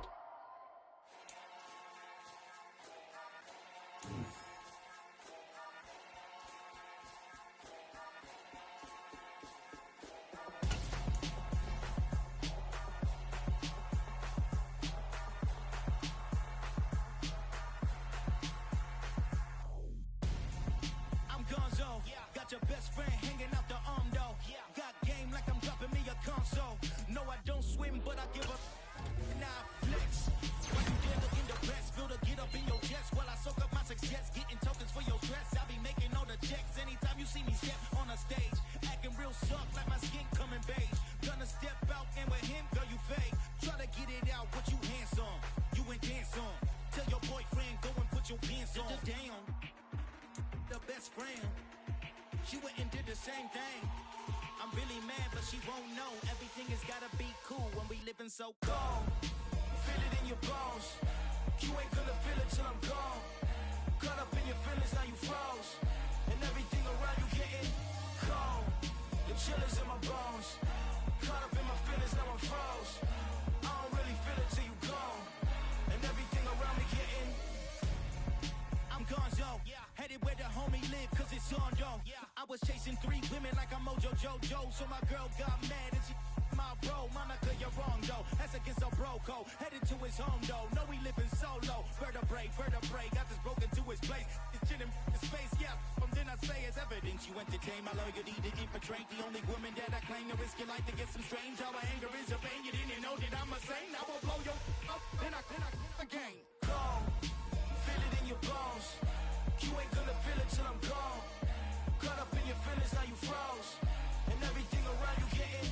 getting tokens for your dress. I be making all the checks anytime you see me step on a stage. Acting real suck like my skin coming beige. Gonna step out and with him, girl, you fake. Try to get it out, but you handsome. You ain't dance on. Tell your boyfriend, go and put your pants on. Damn, the best friend. She went and did the same thing. I'm really mad, but she won't know. Everything has gotta be cool when we living so cold. Feel it in your bones. You ain't gonna feel it till I'm gone. Caught up in your feelings, now you froze. And everything around you getting cold. The chill is in my bones. Caught up in my feelings, now I'm froze. I don't really feel it till you gone. And everything around me getting I'm gonzo, headed where the homie live, cause it's on, yo. I was chasing 3 women like I'm Mojo Jojo, so my girl got mad and she my bro. Monica, you're wrong, though. That's against our bro code. Headed to his home, though. No, we living solo. Vertebrae, got this broken to his place. It's chilling in space, yeah. From then I say it's evidence you entertain my loyalty to infiltrate. The only woman that I claim to risk your life to get some strange. Our anger is a pain. You didn't know that I'm a saint. I will blow your up, then I again. Cold. Feel it in your bones. You ain't gonna feel it till I'm gone. Caught up in your feelings, now you froze. And everything around you getting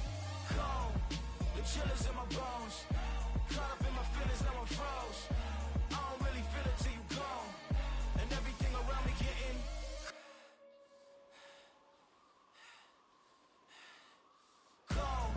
cold. The chill is in my bones. Caught up in my feelings, now I'm froze. I don't really feel it till you gone. And everything around me getting cold.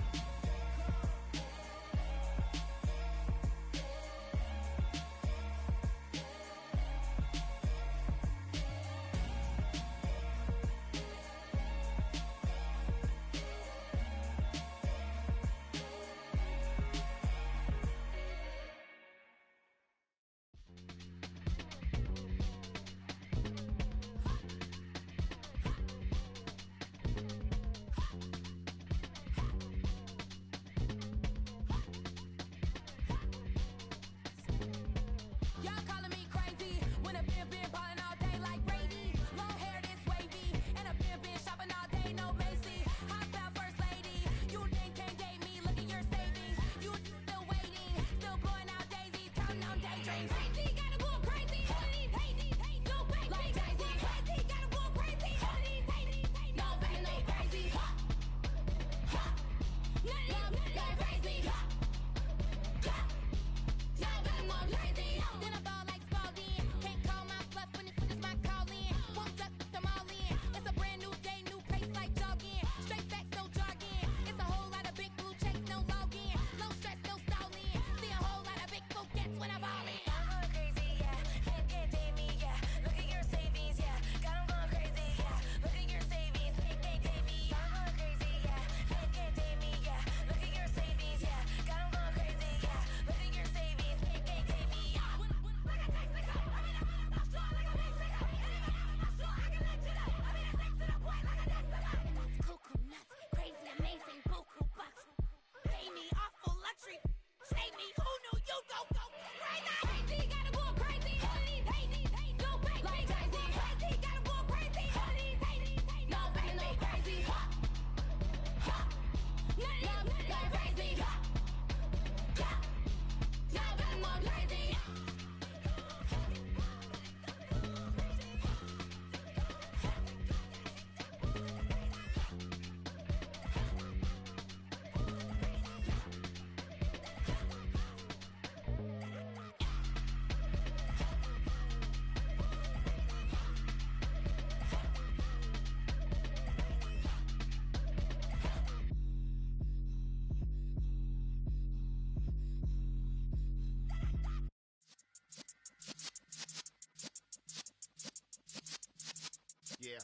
Yeah.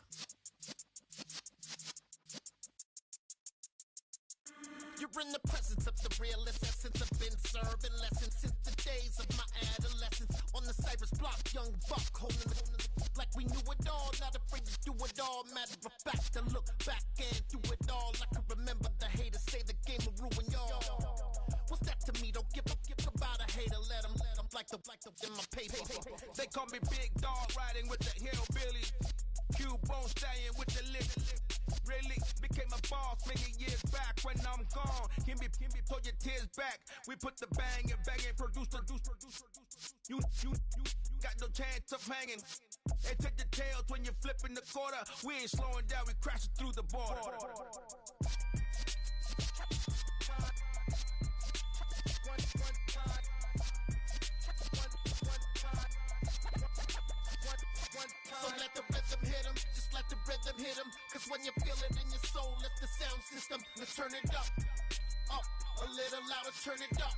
You're in the presence of the realest essence. I've been serving lessons since the days of my adolescence. On the Cypress block, young buck holding the like we knew it all. Not afraid to do it all. Matter of fact, to look back and do it all. I can remember the haters say the game will ruin y'all. What's that to me? Don't give about a hater. Let them like the in my paper. They call me Big Dog, riding with the hillbilly. Cube bone stallion with the lip. really became a boss many years back. When I'm gone, can be pull your tears back. We put the bang and produce. You got no chance of hanging. And take the tails when you're flipping the quarter. We ain't slowing down, we crashing through the border. So let the rhythm hit him, just let the rhythm hit him. Cause when you feel it in your soul, let the sound system, let's turn it up, a little louder, turn it up,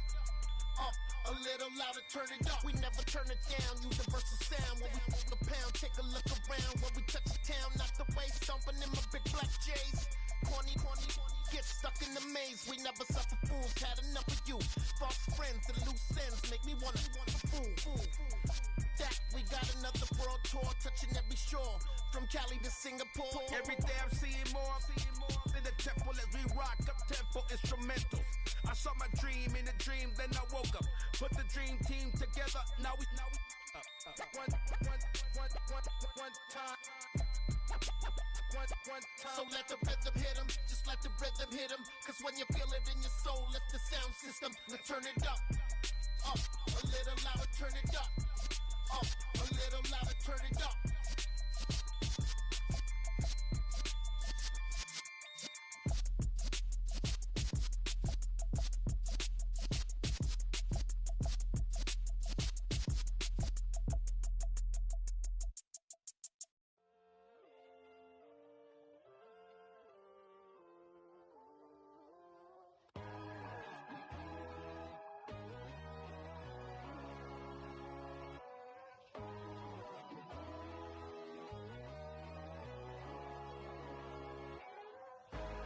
a little louder, turn it up. We never turn it down, universal sound. When we move the pound, take a look around. When we touch the town, knock the way, stomping in my big black J's. Corny, get stuck in the maze. We never suffer fools, had enough of you. False friends and loose ends make me wanna fool. That we got another world tour, touching every shore, from Cali to Singapore. Every day I'm seeing more in the temple as we rock up tempo instrumentals. I saw my dream in a dream, then I woke up. Put the dream team together. Now we one time. So let the rhythm hit him, just let the rhythm hit him. Cause when you feel it in your soul, let the sound system, let's turn it up, a little louder, turn it up, a little louder, turn it up.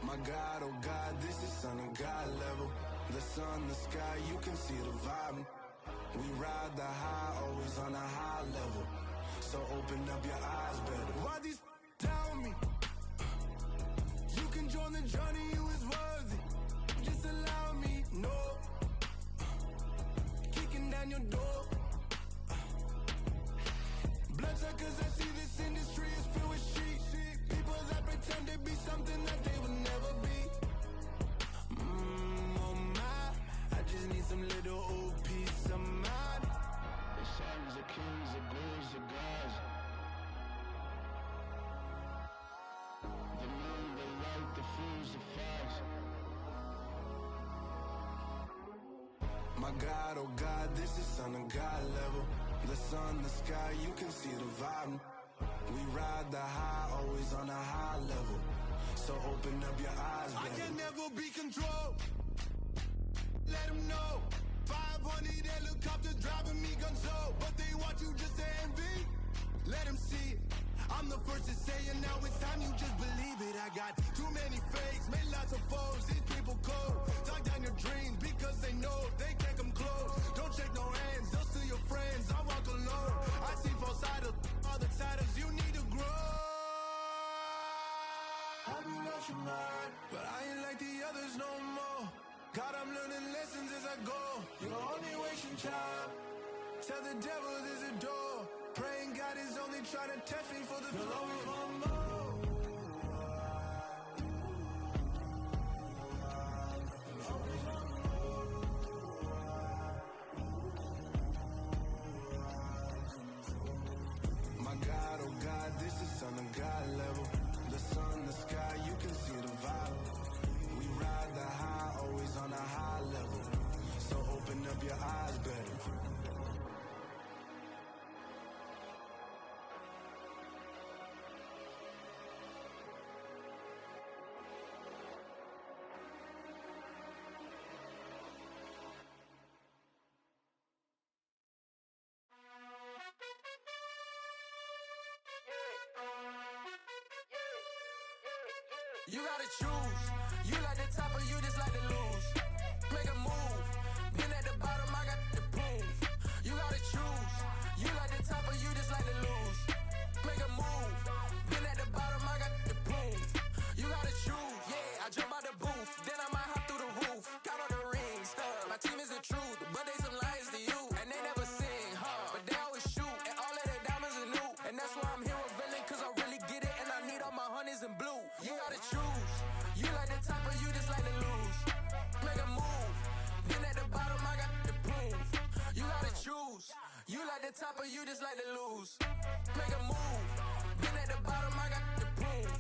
My God, oh God, this is Son of God level. The sun, the sky, you can see the vibe. We ride the high, always on a high level. So open up your eyes better. Why these tell me? You can join the journey, you is worthy. Just allow me, no. Kicking down your door. Bloodsuckers, I see this industry is filled with shit. People that pretend to be something that they will never be. Oh my, I just need some little old peace of mind. The sons of kings, the boys of gods. The moon, the light, the fools, the fires. My God, oh God, this is Son of God level. The sun, the sky, you can see the vibe. We ride the high, always on a high level. So open up your eyes, baby. I can never be controlled. Let them know. 500 helicopters driving me gunso. But they want you just to envy. Let them see it. I'm the first to say it, now it's time you just believe it. I got too many fakes, made lots of foes. These people cold. Talk down your dreams because they know they can't come close. Don't shake no hands, they'll steal your friends. I walk alone. I see false idols, all the titles you need to grow. I've been watching mine, but I ain't like the others no more. God, I'm learning lessons as I go. You're only wasting time. Tell the devil there's a door. Praying God is only trying to test me for the glory of more. My God, oh God, this is Son of God level. The sun, the sky, you can see the vibe. We ride the high, always on a high level. So open up your eyes better. You gotta choose. You like the top or you just like to lose. Make a move. Been at the bottom, I got the prove. You gotta choose. You like the top or you just like to lose. Make a move. Been at the bottom, I got the prove. You gotta choose. Yeah, I jump out the booth. Then I might hop through the roof. Count on the rings. My team is the truth, but they some liars to you. And they never sing, but they always shoot. And all of their diamonds are new. And that's why I'm here with villain, cause I really get it. And I need all my honeys and and blue. You gotta choose. You like the top or you just like to lose. Make a move. Then at the bottom, I got the prove. You gotta choose. You like the top or you just like to lose. Make a move. Then at the bottom, I got the prove.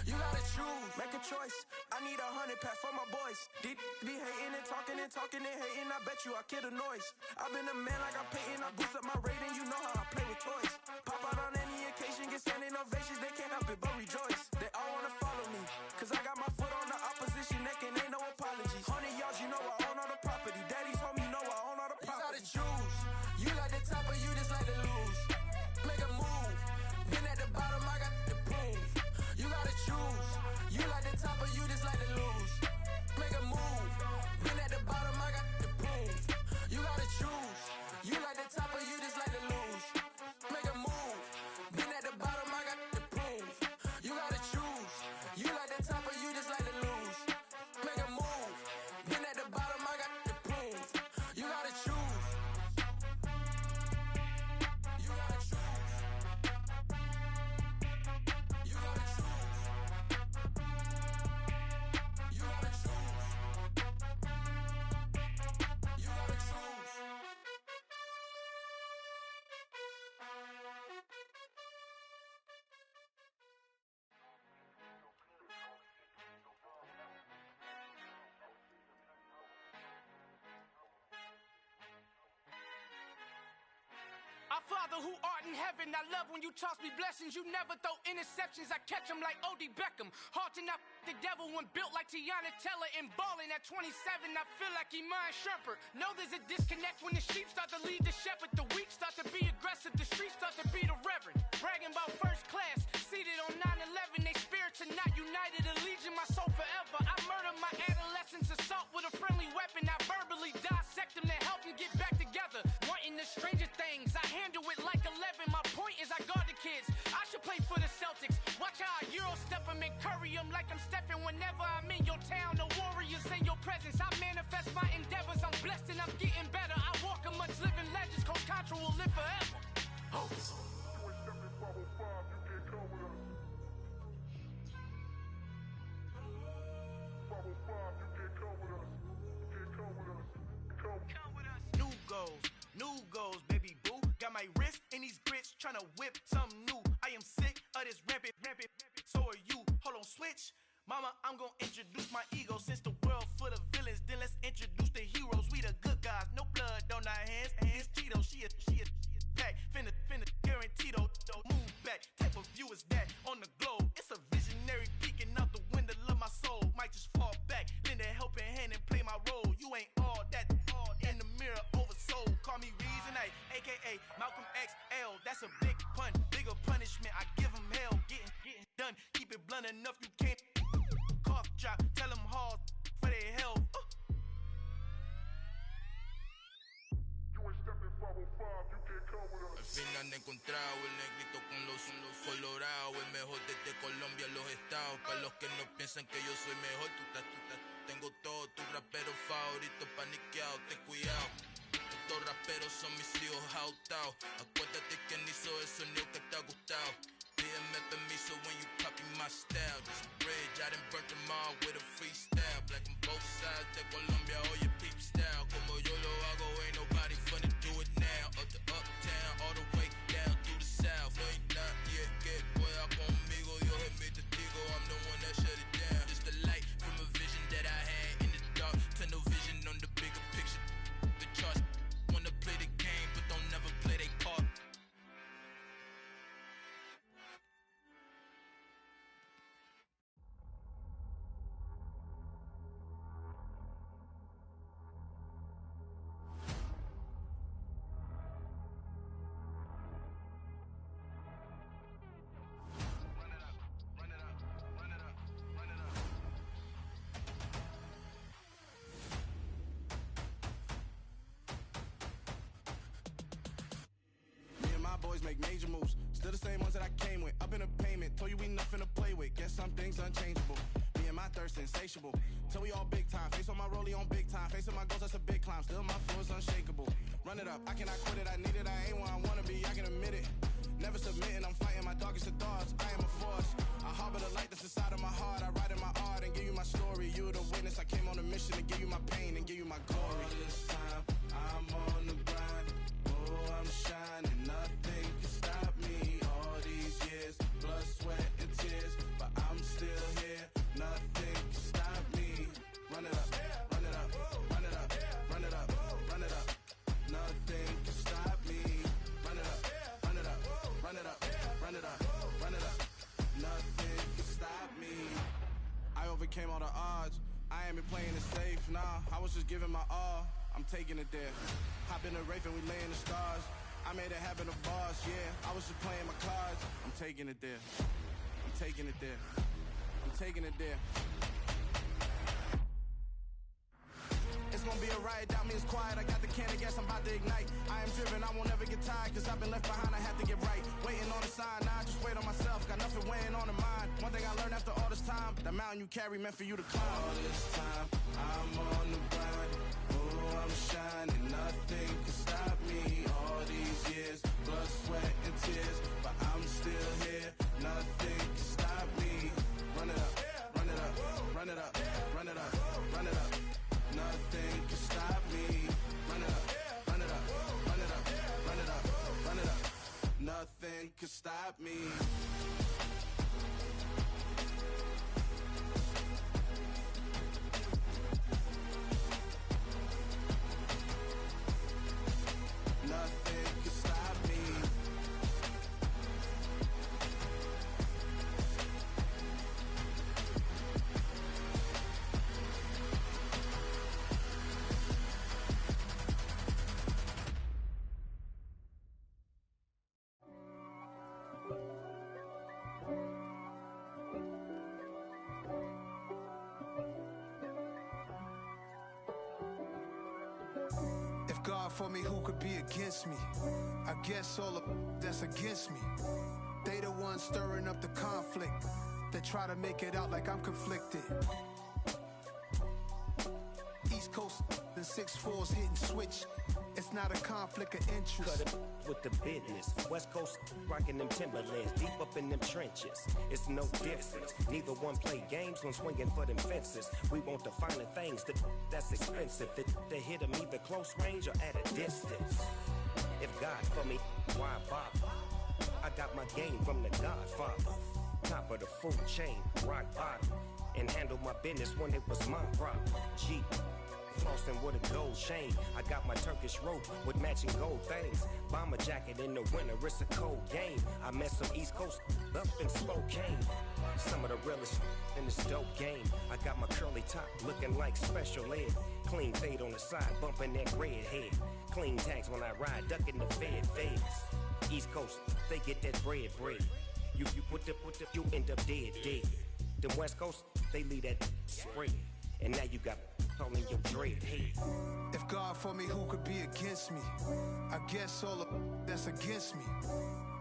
You gotta choose. Make a choice. I need 100 pack for my boys. Be hating and talking and hating. I bet you I kill the noise. I've been a man like I'm Peyton. I boost up my rating. You know how I play with toys. Pop out on any occasion, get standing ovations. They can't help it but rejoice. They all wanna follow me, cause I got my foot on the opposition neck and ain't no apologies. 100 yards, you know I own all the property. Daddy's home, you know I own all the property. You gotta choose. You like the top or you just like to lose. Make a move. Then at the bottom, I got the prove. You gotta choose. You like the top or you just like to lose. Make a move. Then at the bottom, I got the prove. You gotta choose. You like the top or you just like to lose. Make a move. Then at the bottom, I got the prove. You gotta choose. You like the top or you just like to lose. Make a move. Then at the bottom, I got the prove. You gotta choose. You gotta choose. You gotta choose. You gotta choose. You gotta choose. Our Father who art in heaven, I love when you toss me blessings. You never throw interceptions, I catch them like O.D. Beckham. Hard to not the devil when built like Tiana Teller and balling at 27. I feel like Iman Shumpert. Know there's a disconnect when the sheep start to lead the shepherd. The weak start to be aggressive, the streets start to be the reverend. Bragging about first class, seated on 9/11. They spirits are not united, a legion, my soul forever. I murder my adolescence, assault with a friendly weapon. I verbally dissect them to help them get back together. Wanting the stranger things, I handle it like 11. My point is I guard the kids. I should play for the Celtics. Watch how I Euro step them and curry them like I'm stepping. Whenever I'm in your town, the warriors in your presence. I manifest my endeavors. I'm blessed and I'm getting better. I walk amongst living legends. Coach Contra will live forever. Oh. New goals, baby boo. Got my wrist in these grits, tryna whip something new. I am sick of this rampant. So are you. Hold on, switch. Mama, I'm gonna introduce my ego. Since the world full of villains, then let's introduce the heroes. We the good guys, no blood on our hands. Hands Tito, she a pack. Finna guarantee though. Move back. Type of view is that on the globe? It's a visionary peeking out the window of my soul. Might just fall back, lend a helping hand and play my role. You ain't all that. In the mirror, oversold. Call me Reason A, aka Malcolm XL. That's a big pun, bigger punishment. I give him hell, getting done. Keep it blunt enough, you can't. Cough drop, tell them hard for their health. Al fin han encontrado el negrito con los colorados, el mejor desde Colombia, los estados. Para los que no piensan que yo soy mejor, tengo todo, tu rapero favorito paniqueado, ten cuidado. Estos raperos son mis hijos jautados. Acuérdate que ni hizo el sonido que te ha gustado. Pídeme permiso when you copy my style. This bridge, I done burnt them all with a freestyle. Black on both sides de Colombia, oye peep style. Como yo lo hago, ain't nobody finna do it now. Up to uptown, all the way down through the south. No hay nadie que pueda conmigo, Dios es mi testigo. I'm the one that shut it down. Just the light from a vision that I had in the dark. Tunnel vision on the bigger picture. The charts wanna play the game, but don't never play their part. Boys make major moves, still the same ones that I came with. Up in a payment, told you we nothing to play with. Guess some things unchangeable. Me and my thirst insatiable. Till we all big time. Face on my rollie on big time. Facing my goals, that's a big climb. Still my flow is unshakable. Run it up, I cannot quit it. I need it, I ain't where I wanna be. I can admit it. Never submitting, I'm fighting my darkest of thoughts. I am a force. I harbor the light that's inside overcame all the odds. I ain't been playing it safe, nah. I was just giving my all. I'm taking it there. Hop in the Wraith and we lay in the stars. I made it happen, the boss, yeah. I was just playing my cards. I'm taking it there. I'm taking it there. I'm taking it there. It's gonna be a riot, doubt me it's quiet. I got the can of gas, I'm about to ignite. I am driven, I won't ever get tired, cause I've been left behind, I have to get right. Waiting on the sign, now I just wait on myself. Got nothing weighing on the mind. One thing I learned after all this time, the mountain you carry meant for you to climb. All this time, I'm on the grind. Oh, I'm shining, nothing can stop me. All these years, blood, sweat, and tears, but I'm still here. Nothing can stop me. Run it up, run it up, run it up, run it up, run it up. Nothing can stop me. Run it up, run it up, run it up, run it up, run it up. Nothing can stop me. Nothing can stop me. If God for me, who could be against me? I guess all of that's against me. They the ones stirring up the conflict. They try to make it out like I'm conflicted. East Coast and 6'4's hitting switch. It's not a conflict of interest. Cut it with the business. West Coast rocking them Timberlands, deep up in them trenches. It's no difference. Neither one play games when swinging for them fences. We want the finer things that's expensive. They hit them either close range or at a distance. If God for me, why bother? I got my game from the Godfather. Top of the food chain, rock bottom. And handle my business when it was my problem. G. Flossing with a gold chain. I got my Turkish rope with matching gold things. Bomber jacket in the winter, it's a cold game. I met some East Coast up in Spokane. Some of the realest in this dope game. I got my curly top looking like special ed. Clean fade on the side, bumping that red head. Clean tags when I ride, ducking the feds. East Coast, they get that bread. You you end up dead. Them West Coast, they leave that spread. And now you got all in your dread head. If God for me, who could be against me? I guess all of that's against me.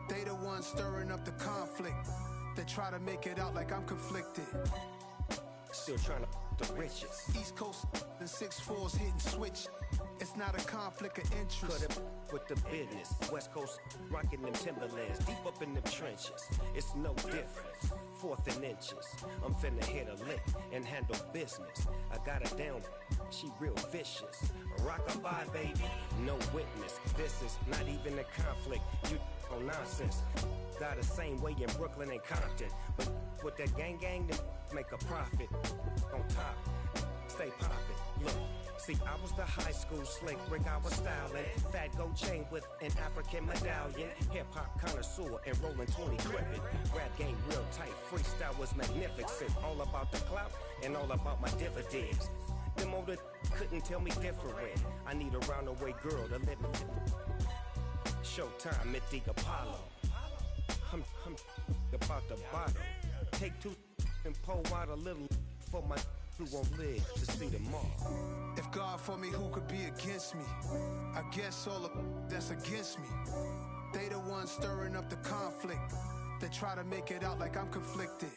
They the ones stirring up the conflict. They try to make it out like I'm conflicted. Still trying to the riches. East Coast and 6'4's hitting switch. It's not a conflict of interest. Cut it with the business. West Coast rocking them Timberlands, deep up in them trenches. It's no difference. 4th and inches. I'm finna hit a lick and handle business. I got her down, she real vicious. Rock-a-bye, baby, no witness. This is not even a conflict. You on nonsense. Got the same way in Brooklyn and Compton. But with that gang, then make a profit. On top, stay poppin'. Look. See, I was the high school slick Rick, I was styling. Fat gold chain with an African medallion. Hip-hop connoisseur and rolling 20 crippin'. Rap game real tight, freestyle was magnificent. All about the clout and all about my dividends. Them older couldn't tell me different. I need a roundaway girl to live with. Showtime, Mythic Apollo. I'm about the bottom. Take 2 and pull out a little for my who won't live to see tomorrow. If God for me, who could be against me? I guess all of that's against me. They the ones stirring up the conflict. They try to make it out like I'm conflicted.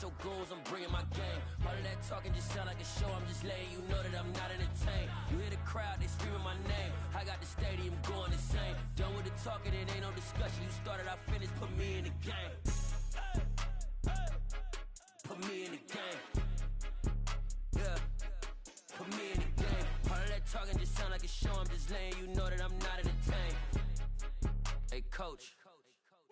Your goals, I'm bringing my game. All of that talking just sound like a show. I'm just letting you know that I'm not entertained. You hear the crowd, they screaming my name. I got the stadium going insane. Done with the talking, it ain't no discussion. You started, I finished, put me in the game. Put me in the game. Yeah, put me in the game. All of that talking just sound like a show. I'm just letting you know that I'm not entertained. Hey coach,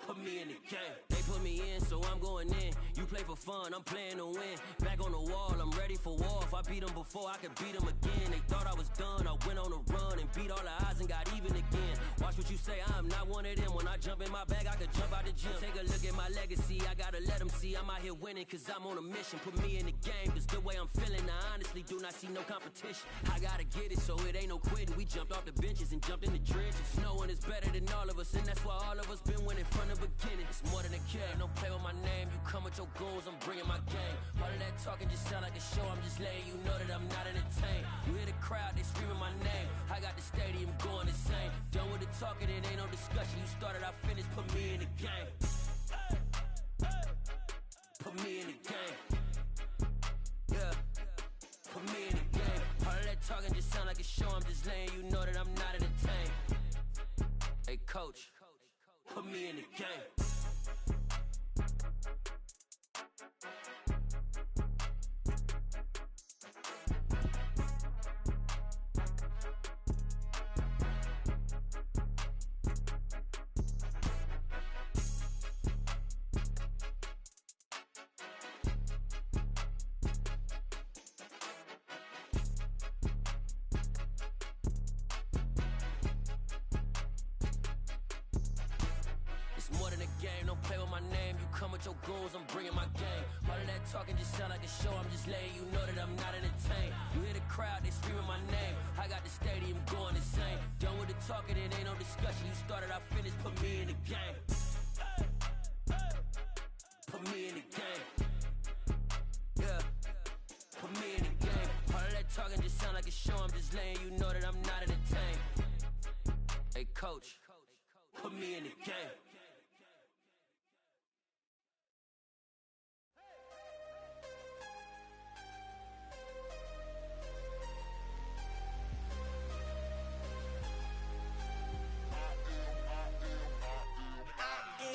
put me in the game. They put me in, so I'm going in. You play for fun, I'm playing to win. Back on the wall, I'm ready for war. If I beat them before, I can beat them again. They thought I was done, I went on a run and beat all the odds and got even again. Watch what you say, I'm not one of them. When I jump in my bag, I could jump out the gym. Take a look at my legacy, I gotta let them see I'm out here winning, cause I'm on a mission. Put me in the game, cause the way I'm feeling, I honestly do not see no competition. I gotta get it, so it ain't no quitting. We jumped off the benches and jumped in the trenches. No one is better than all of us, and that's why all of us been winning from the beginning. It's more than a game, don't play with my name. You come with your goons, I'm bringing my game. All of that talking just sound like a show, I'm just letting you know that I'm not entertained. You hear the crowd, they screaming my name. I got the stadium going insane. Done with the talking, it ain't no discussion. You started, I finished, put me in the game. Put me in the game. Yeah, put me in the game. All of that talking just sound like a show, I'm just letting you know that I'm not entertained. Hey coach, put me in the game. More than a game, don't play with my name. You come with your goons, I'm bringing my game. All of that talking just sound like a show, I'm just letting you know that I'm not entertained. You hear the crowd, they screaming my name. I got the stadium going insane. Done with the talking, it ain't no discussion. You started, I finished, put me in the game. Put me in the game. Yeah, put me in the game. All of that talking just sound like a show, I'm just letting you know that I'm not entertained. Hey coach, put me in the game.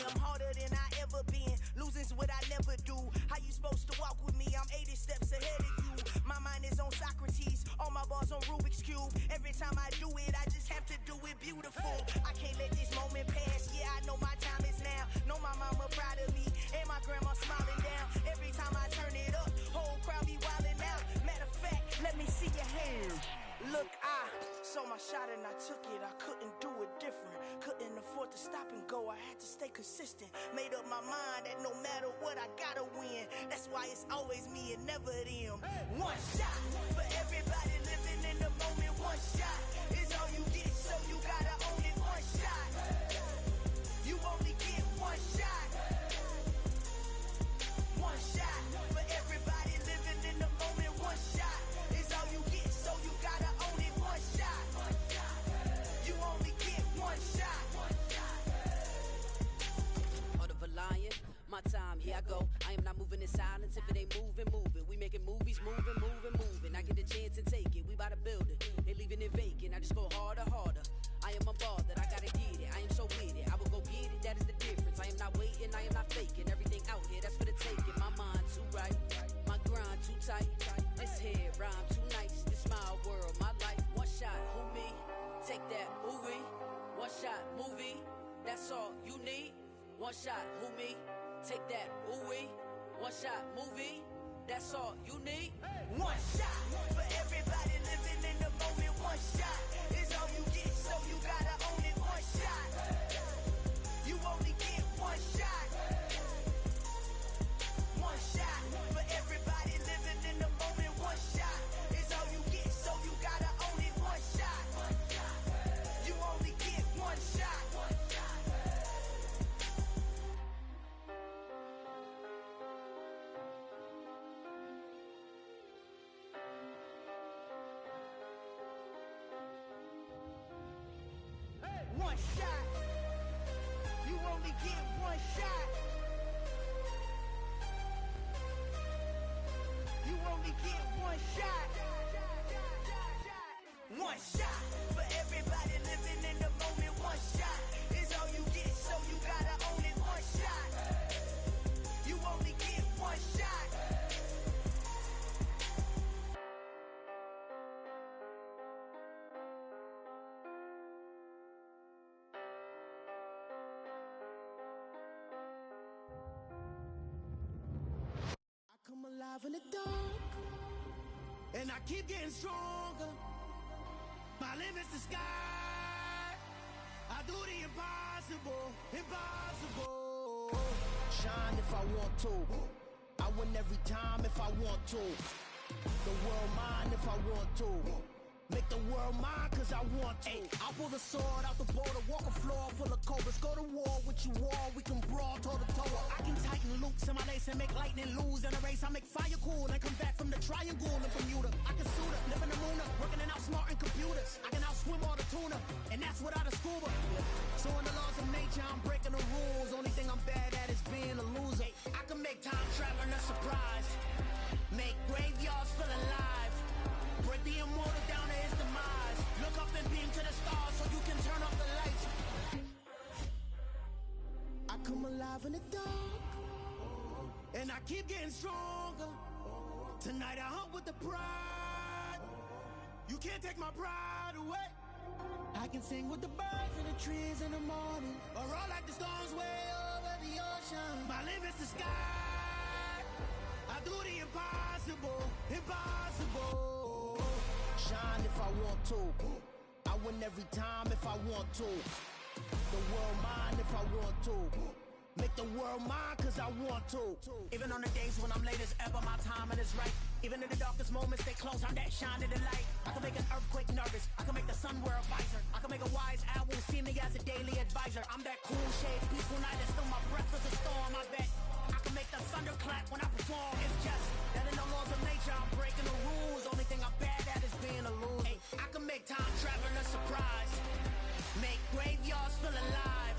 I'm harder than I ever been. Losing's what I never do. How you supposed to walk with me? I'm 80 steps ahead of you. My mind is on Socrates, all my bars on Rubik's Cube. Every time I do it, I just have to do it beautiful. I can't let this moment pass. Yeah, I know my time is now. Know my mama proud of me, and my grandma smiling down. Every time I turn it up, whole crowd be wilding out. Matter of fact, let me see your hands. Look, I saw my shot and I took it. I couldn't do it different. Couldn't afford to stop and go. I had to stay consistent. Made up my mind that no matter what, I gotta win. That's why it's always me and never them. One shot for everybody living in the moment. One shot is all you get, so you gotta own it. One shot. You only get one shot. One shot for everybody living in the moment. One shot is all you get, so you gotta own it. One shot. You only get one shot. Heart of a lion, my time, here I go. I am not moving in silence. If it ain't moving, moving. We making movies, moving, moving, moving. I get a chance and take it. We bout to build it. They leaving it vacant. I just go harder, harder. I am a ball that I gotta get it. I am so with it. I will go get it. That is the difference. I am not waiting. I am not faking. Everything out here, that's for the taking. My mind too right. My grind too tight. This head rhyme too nice. This my world, my life. One shot, who me? Take that, ooh we. One shot, movie. That's all you need. One shot, who me? Take that, ooh we. One shot, movie. That's all you need. One shot for everybody living in the moment. One shot is all you get, so you gotta own it. One shot. You only get one shot. One shot for everybody living in the moment. One shot is all you get, so you gotta own it. One shot. You only get one shot. One shot. You only get one shot. You only get one shot. One shot for everybody living in the moment. One shot is all you get, so you gotta own it. One shot. You only get one shot. alive in the dark, and I keep getting stronger. My limit's the sky. I do the impossible, impossible. Shine if I want to. I win every time if I want to. The world mine if I want to. Make the world mine cause I want to. I'll pull the sword out the border, walk a floor full of cobras. Go to war with you all, we can brawl toe to toe. I can tighten loops in my lace and make lightning lose in a race. I make fire cool and come back from the triangle in Bermuda. I can suit up, live in the moon up, working and outsmarting computers. I can outswim all the tuna, and that's without a scuba. So in the laws of nature, I'm breaking the rules. Only thing I'm bad at is being a loser. I can make time traveling a surprise, make graveyards feel alive, break the immortal down to his demise. Look up and beam to the stars so you can turn off the lights. I come alive in the dark, and I keep getting stronger. Tonight I hunt with the pride. You can't take my pride away. I can sing with the birds and the trees in the morning, or roll like the storms way over the ocean. My limit's the sky. I do the impossible, impossible. Shine if I want to. I win every time if I want to. The world mine if I want to. Make the world mine cause I want to. Even on the days when I'm late as ever, my timing is right. Even in the darkest moments, stay close, I'm that shining the light. I can make an earthquake nervous, I can make the sun wear a visor. I can make a wise owl see me as a daily advisor. I'm that cool shade, peaceful night, and still my breath is a storm, I bet. I can make the thunder clap when I perform. It's just that in the laws of nature, I'm breaking the rules. Only thing I'm bad at is being a loser. Hey, I can make time traveling a surprise, make graveyards feel alive,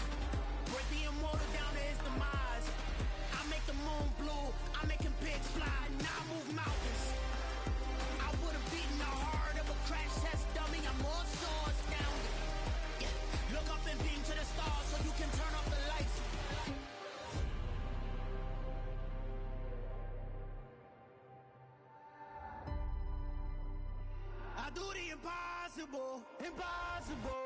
break the immortal down to his demise. I make the moon blue, I'm making pigs fly, now I move mountains. I would've beaten the heart of a crash test dummy, I'm more so astounded. Yeah. Look up and beam to the stars so you can turn off the lights. I do the impossible, impossible.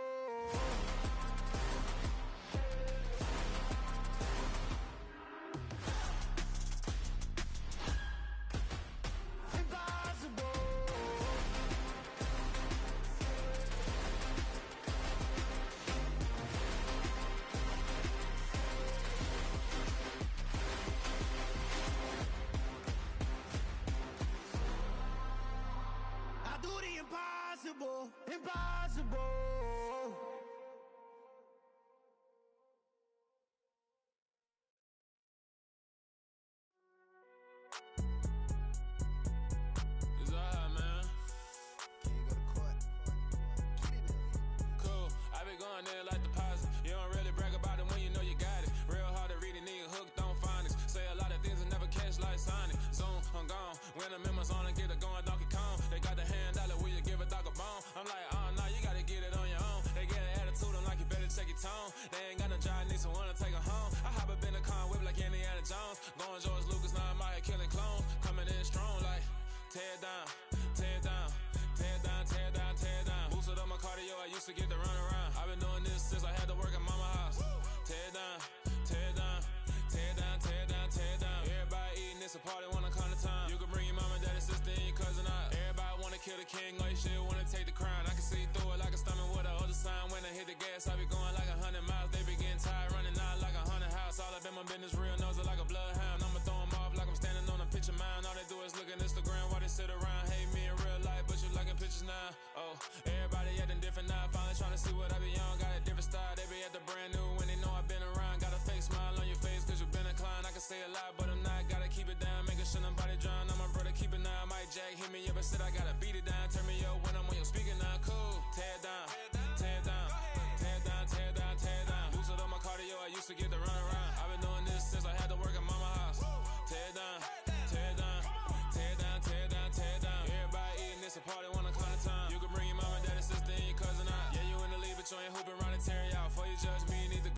Impossible, impossible. It's alright, man. Can you go to court? Cool. I be going there like deposit. You don't really brag about it when you know you got it. Real hard to read it, nigga hooked on phonics. Say a lot of things and never catch like Sonic. Zone, I'm gone. When I'm in my zone and get it going, Donkey Kong. They got the hand dollar, will you give a dog a bone? I'm like, nah, you gotta get it on your own. They get an attitude, I'm like, you better check your tone. They ain't got no job, need someone to take her home. I hop up in the car, whip like Indiana Jones. Going George Lucas, now I'm out here killing clones. Coming in strong like, tear down, tear down, tear down, tear down, tear down. Boosted up my cardio, I used to get to run around. I've been doing this since I had to work at mama house. Tear down, tear down, tear down, tear down, tear down. Everybody eating, it's a party, wanna come to time. You can bring your mama, daddy, sister, and your cousin out. Everybody wanna kill the king, like shit, wanna take the crown. I can see through it like a stomach with a other sign. When I hit the gas, I be going like 100 miles. They be getting tired, running out like 100 house. All up in my business, real nose like a bloodhound. I'ma throw them off like I'm standing on a picture mound. All they do is look at Instagram while they sit around. Hate me in real life, but you liking pictures now. Oh, everybody acting different now. Finally trying to see what I be on. Got a different style, they be at the brand new when they know I've been around. Got a fake smile on your face cause you been inclined. I can say a lot, but I'm not. Gotta keep it down, making sure nobody drown. I'm my brother, keep it now. Mike Jack hit me up and said I gotta beat it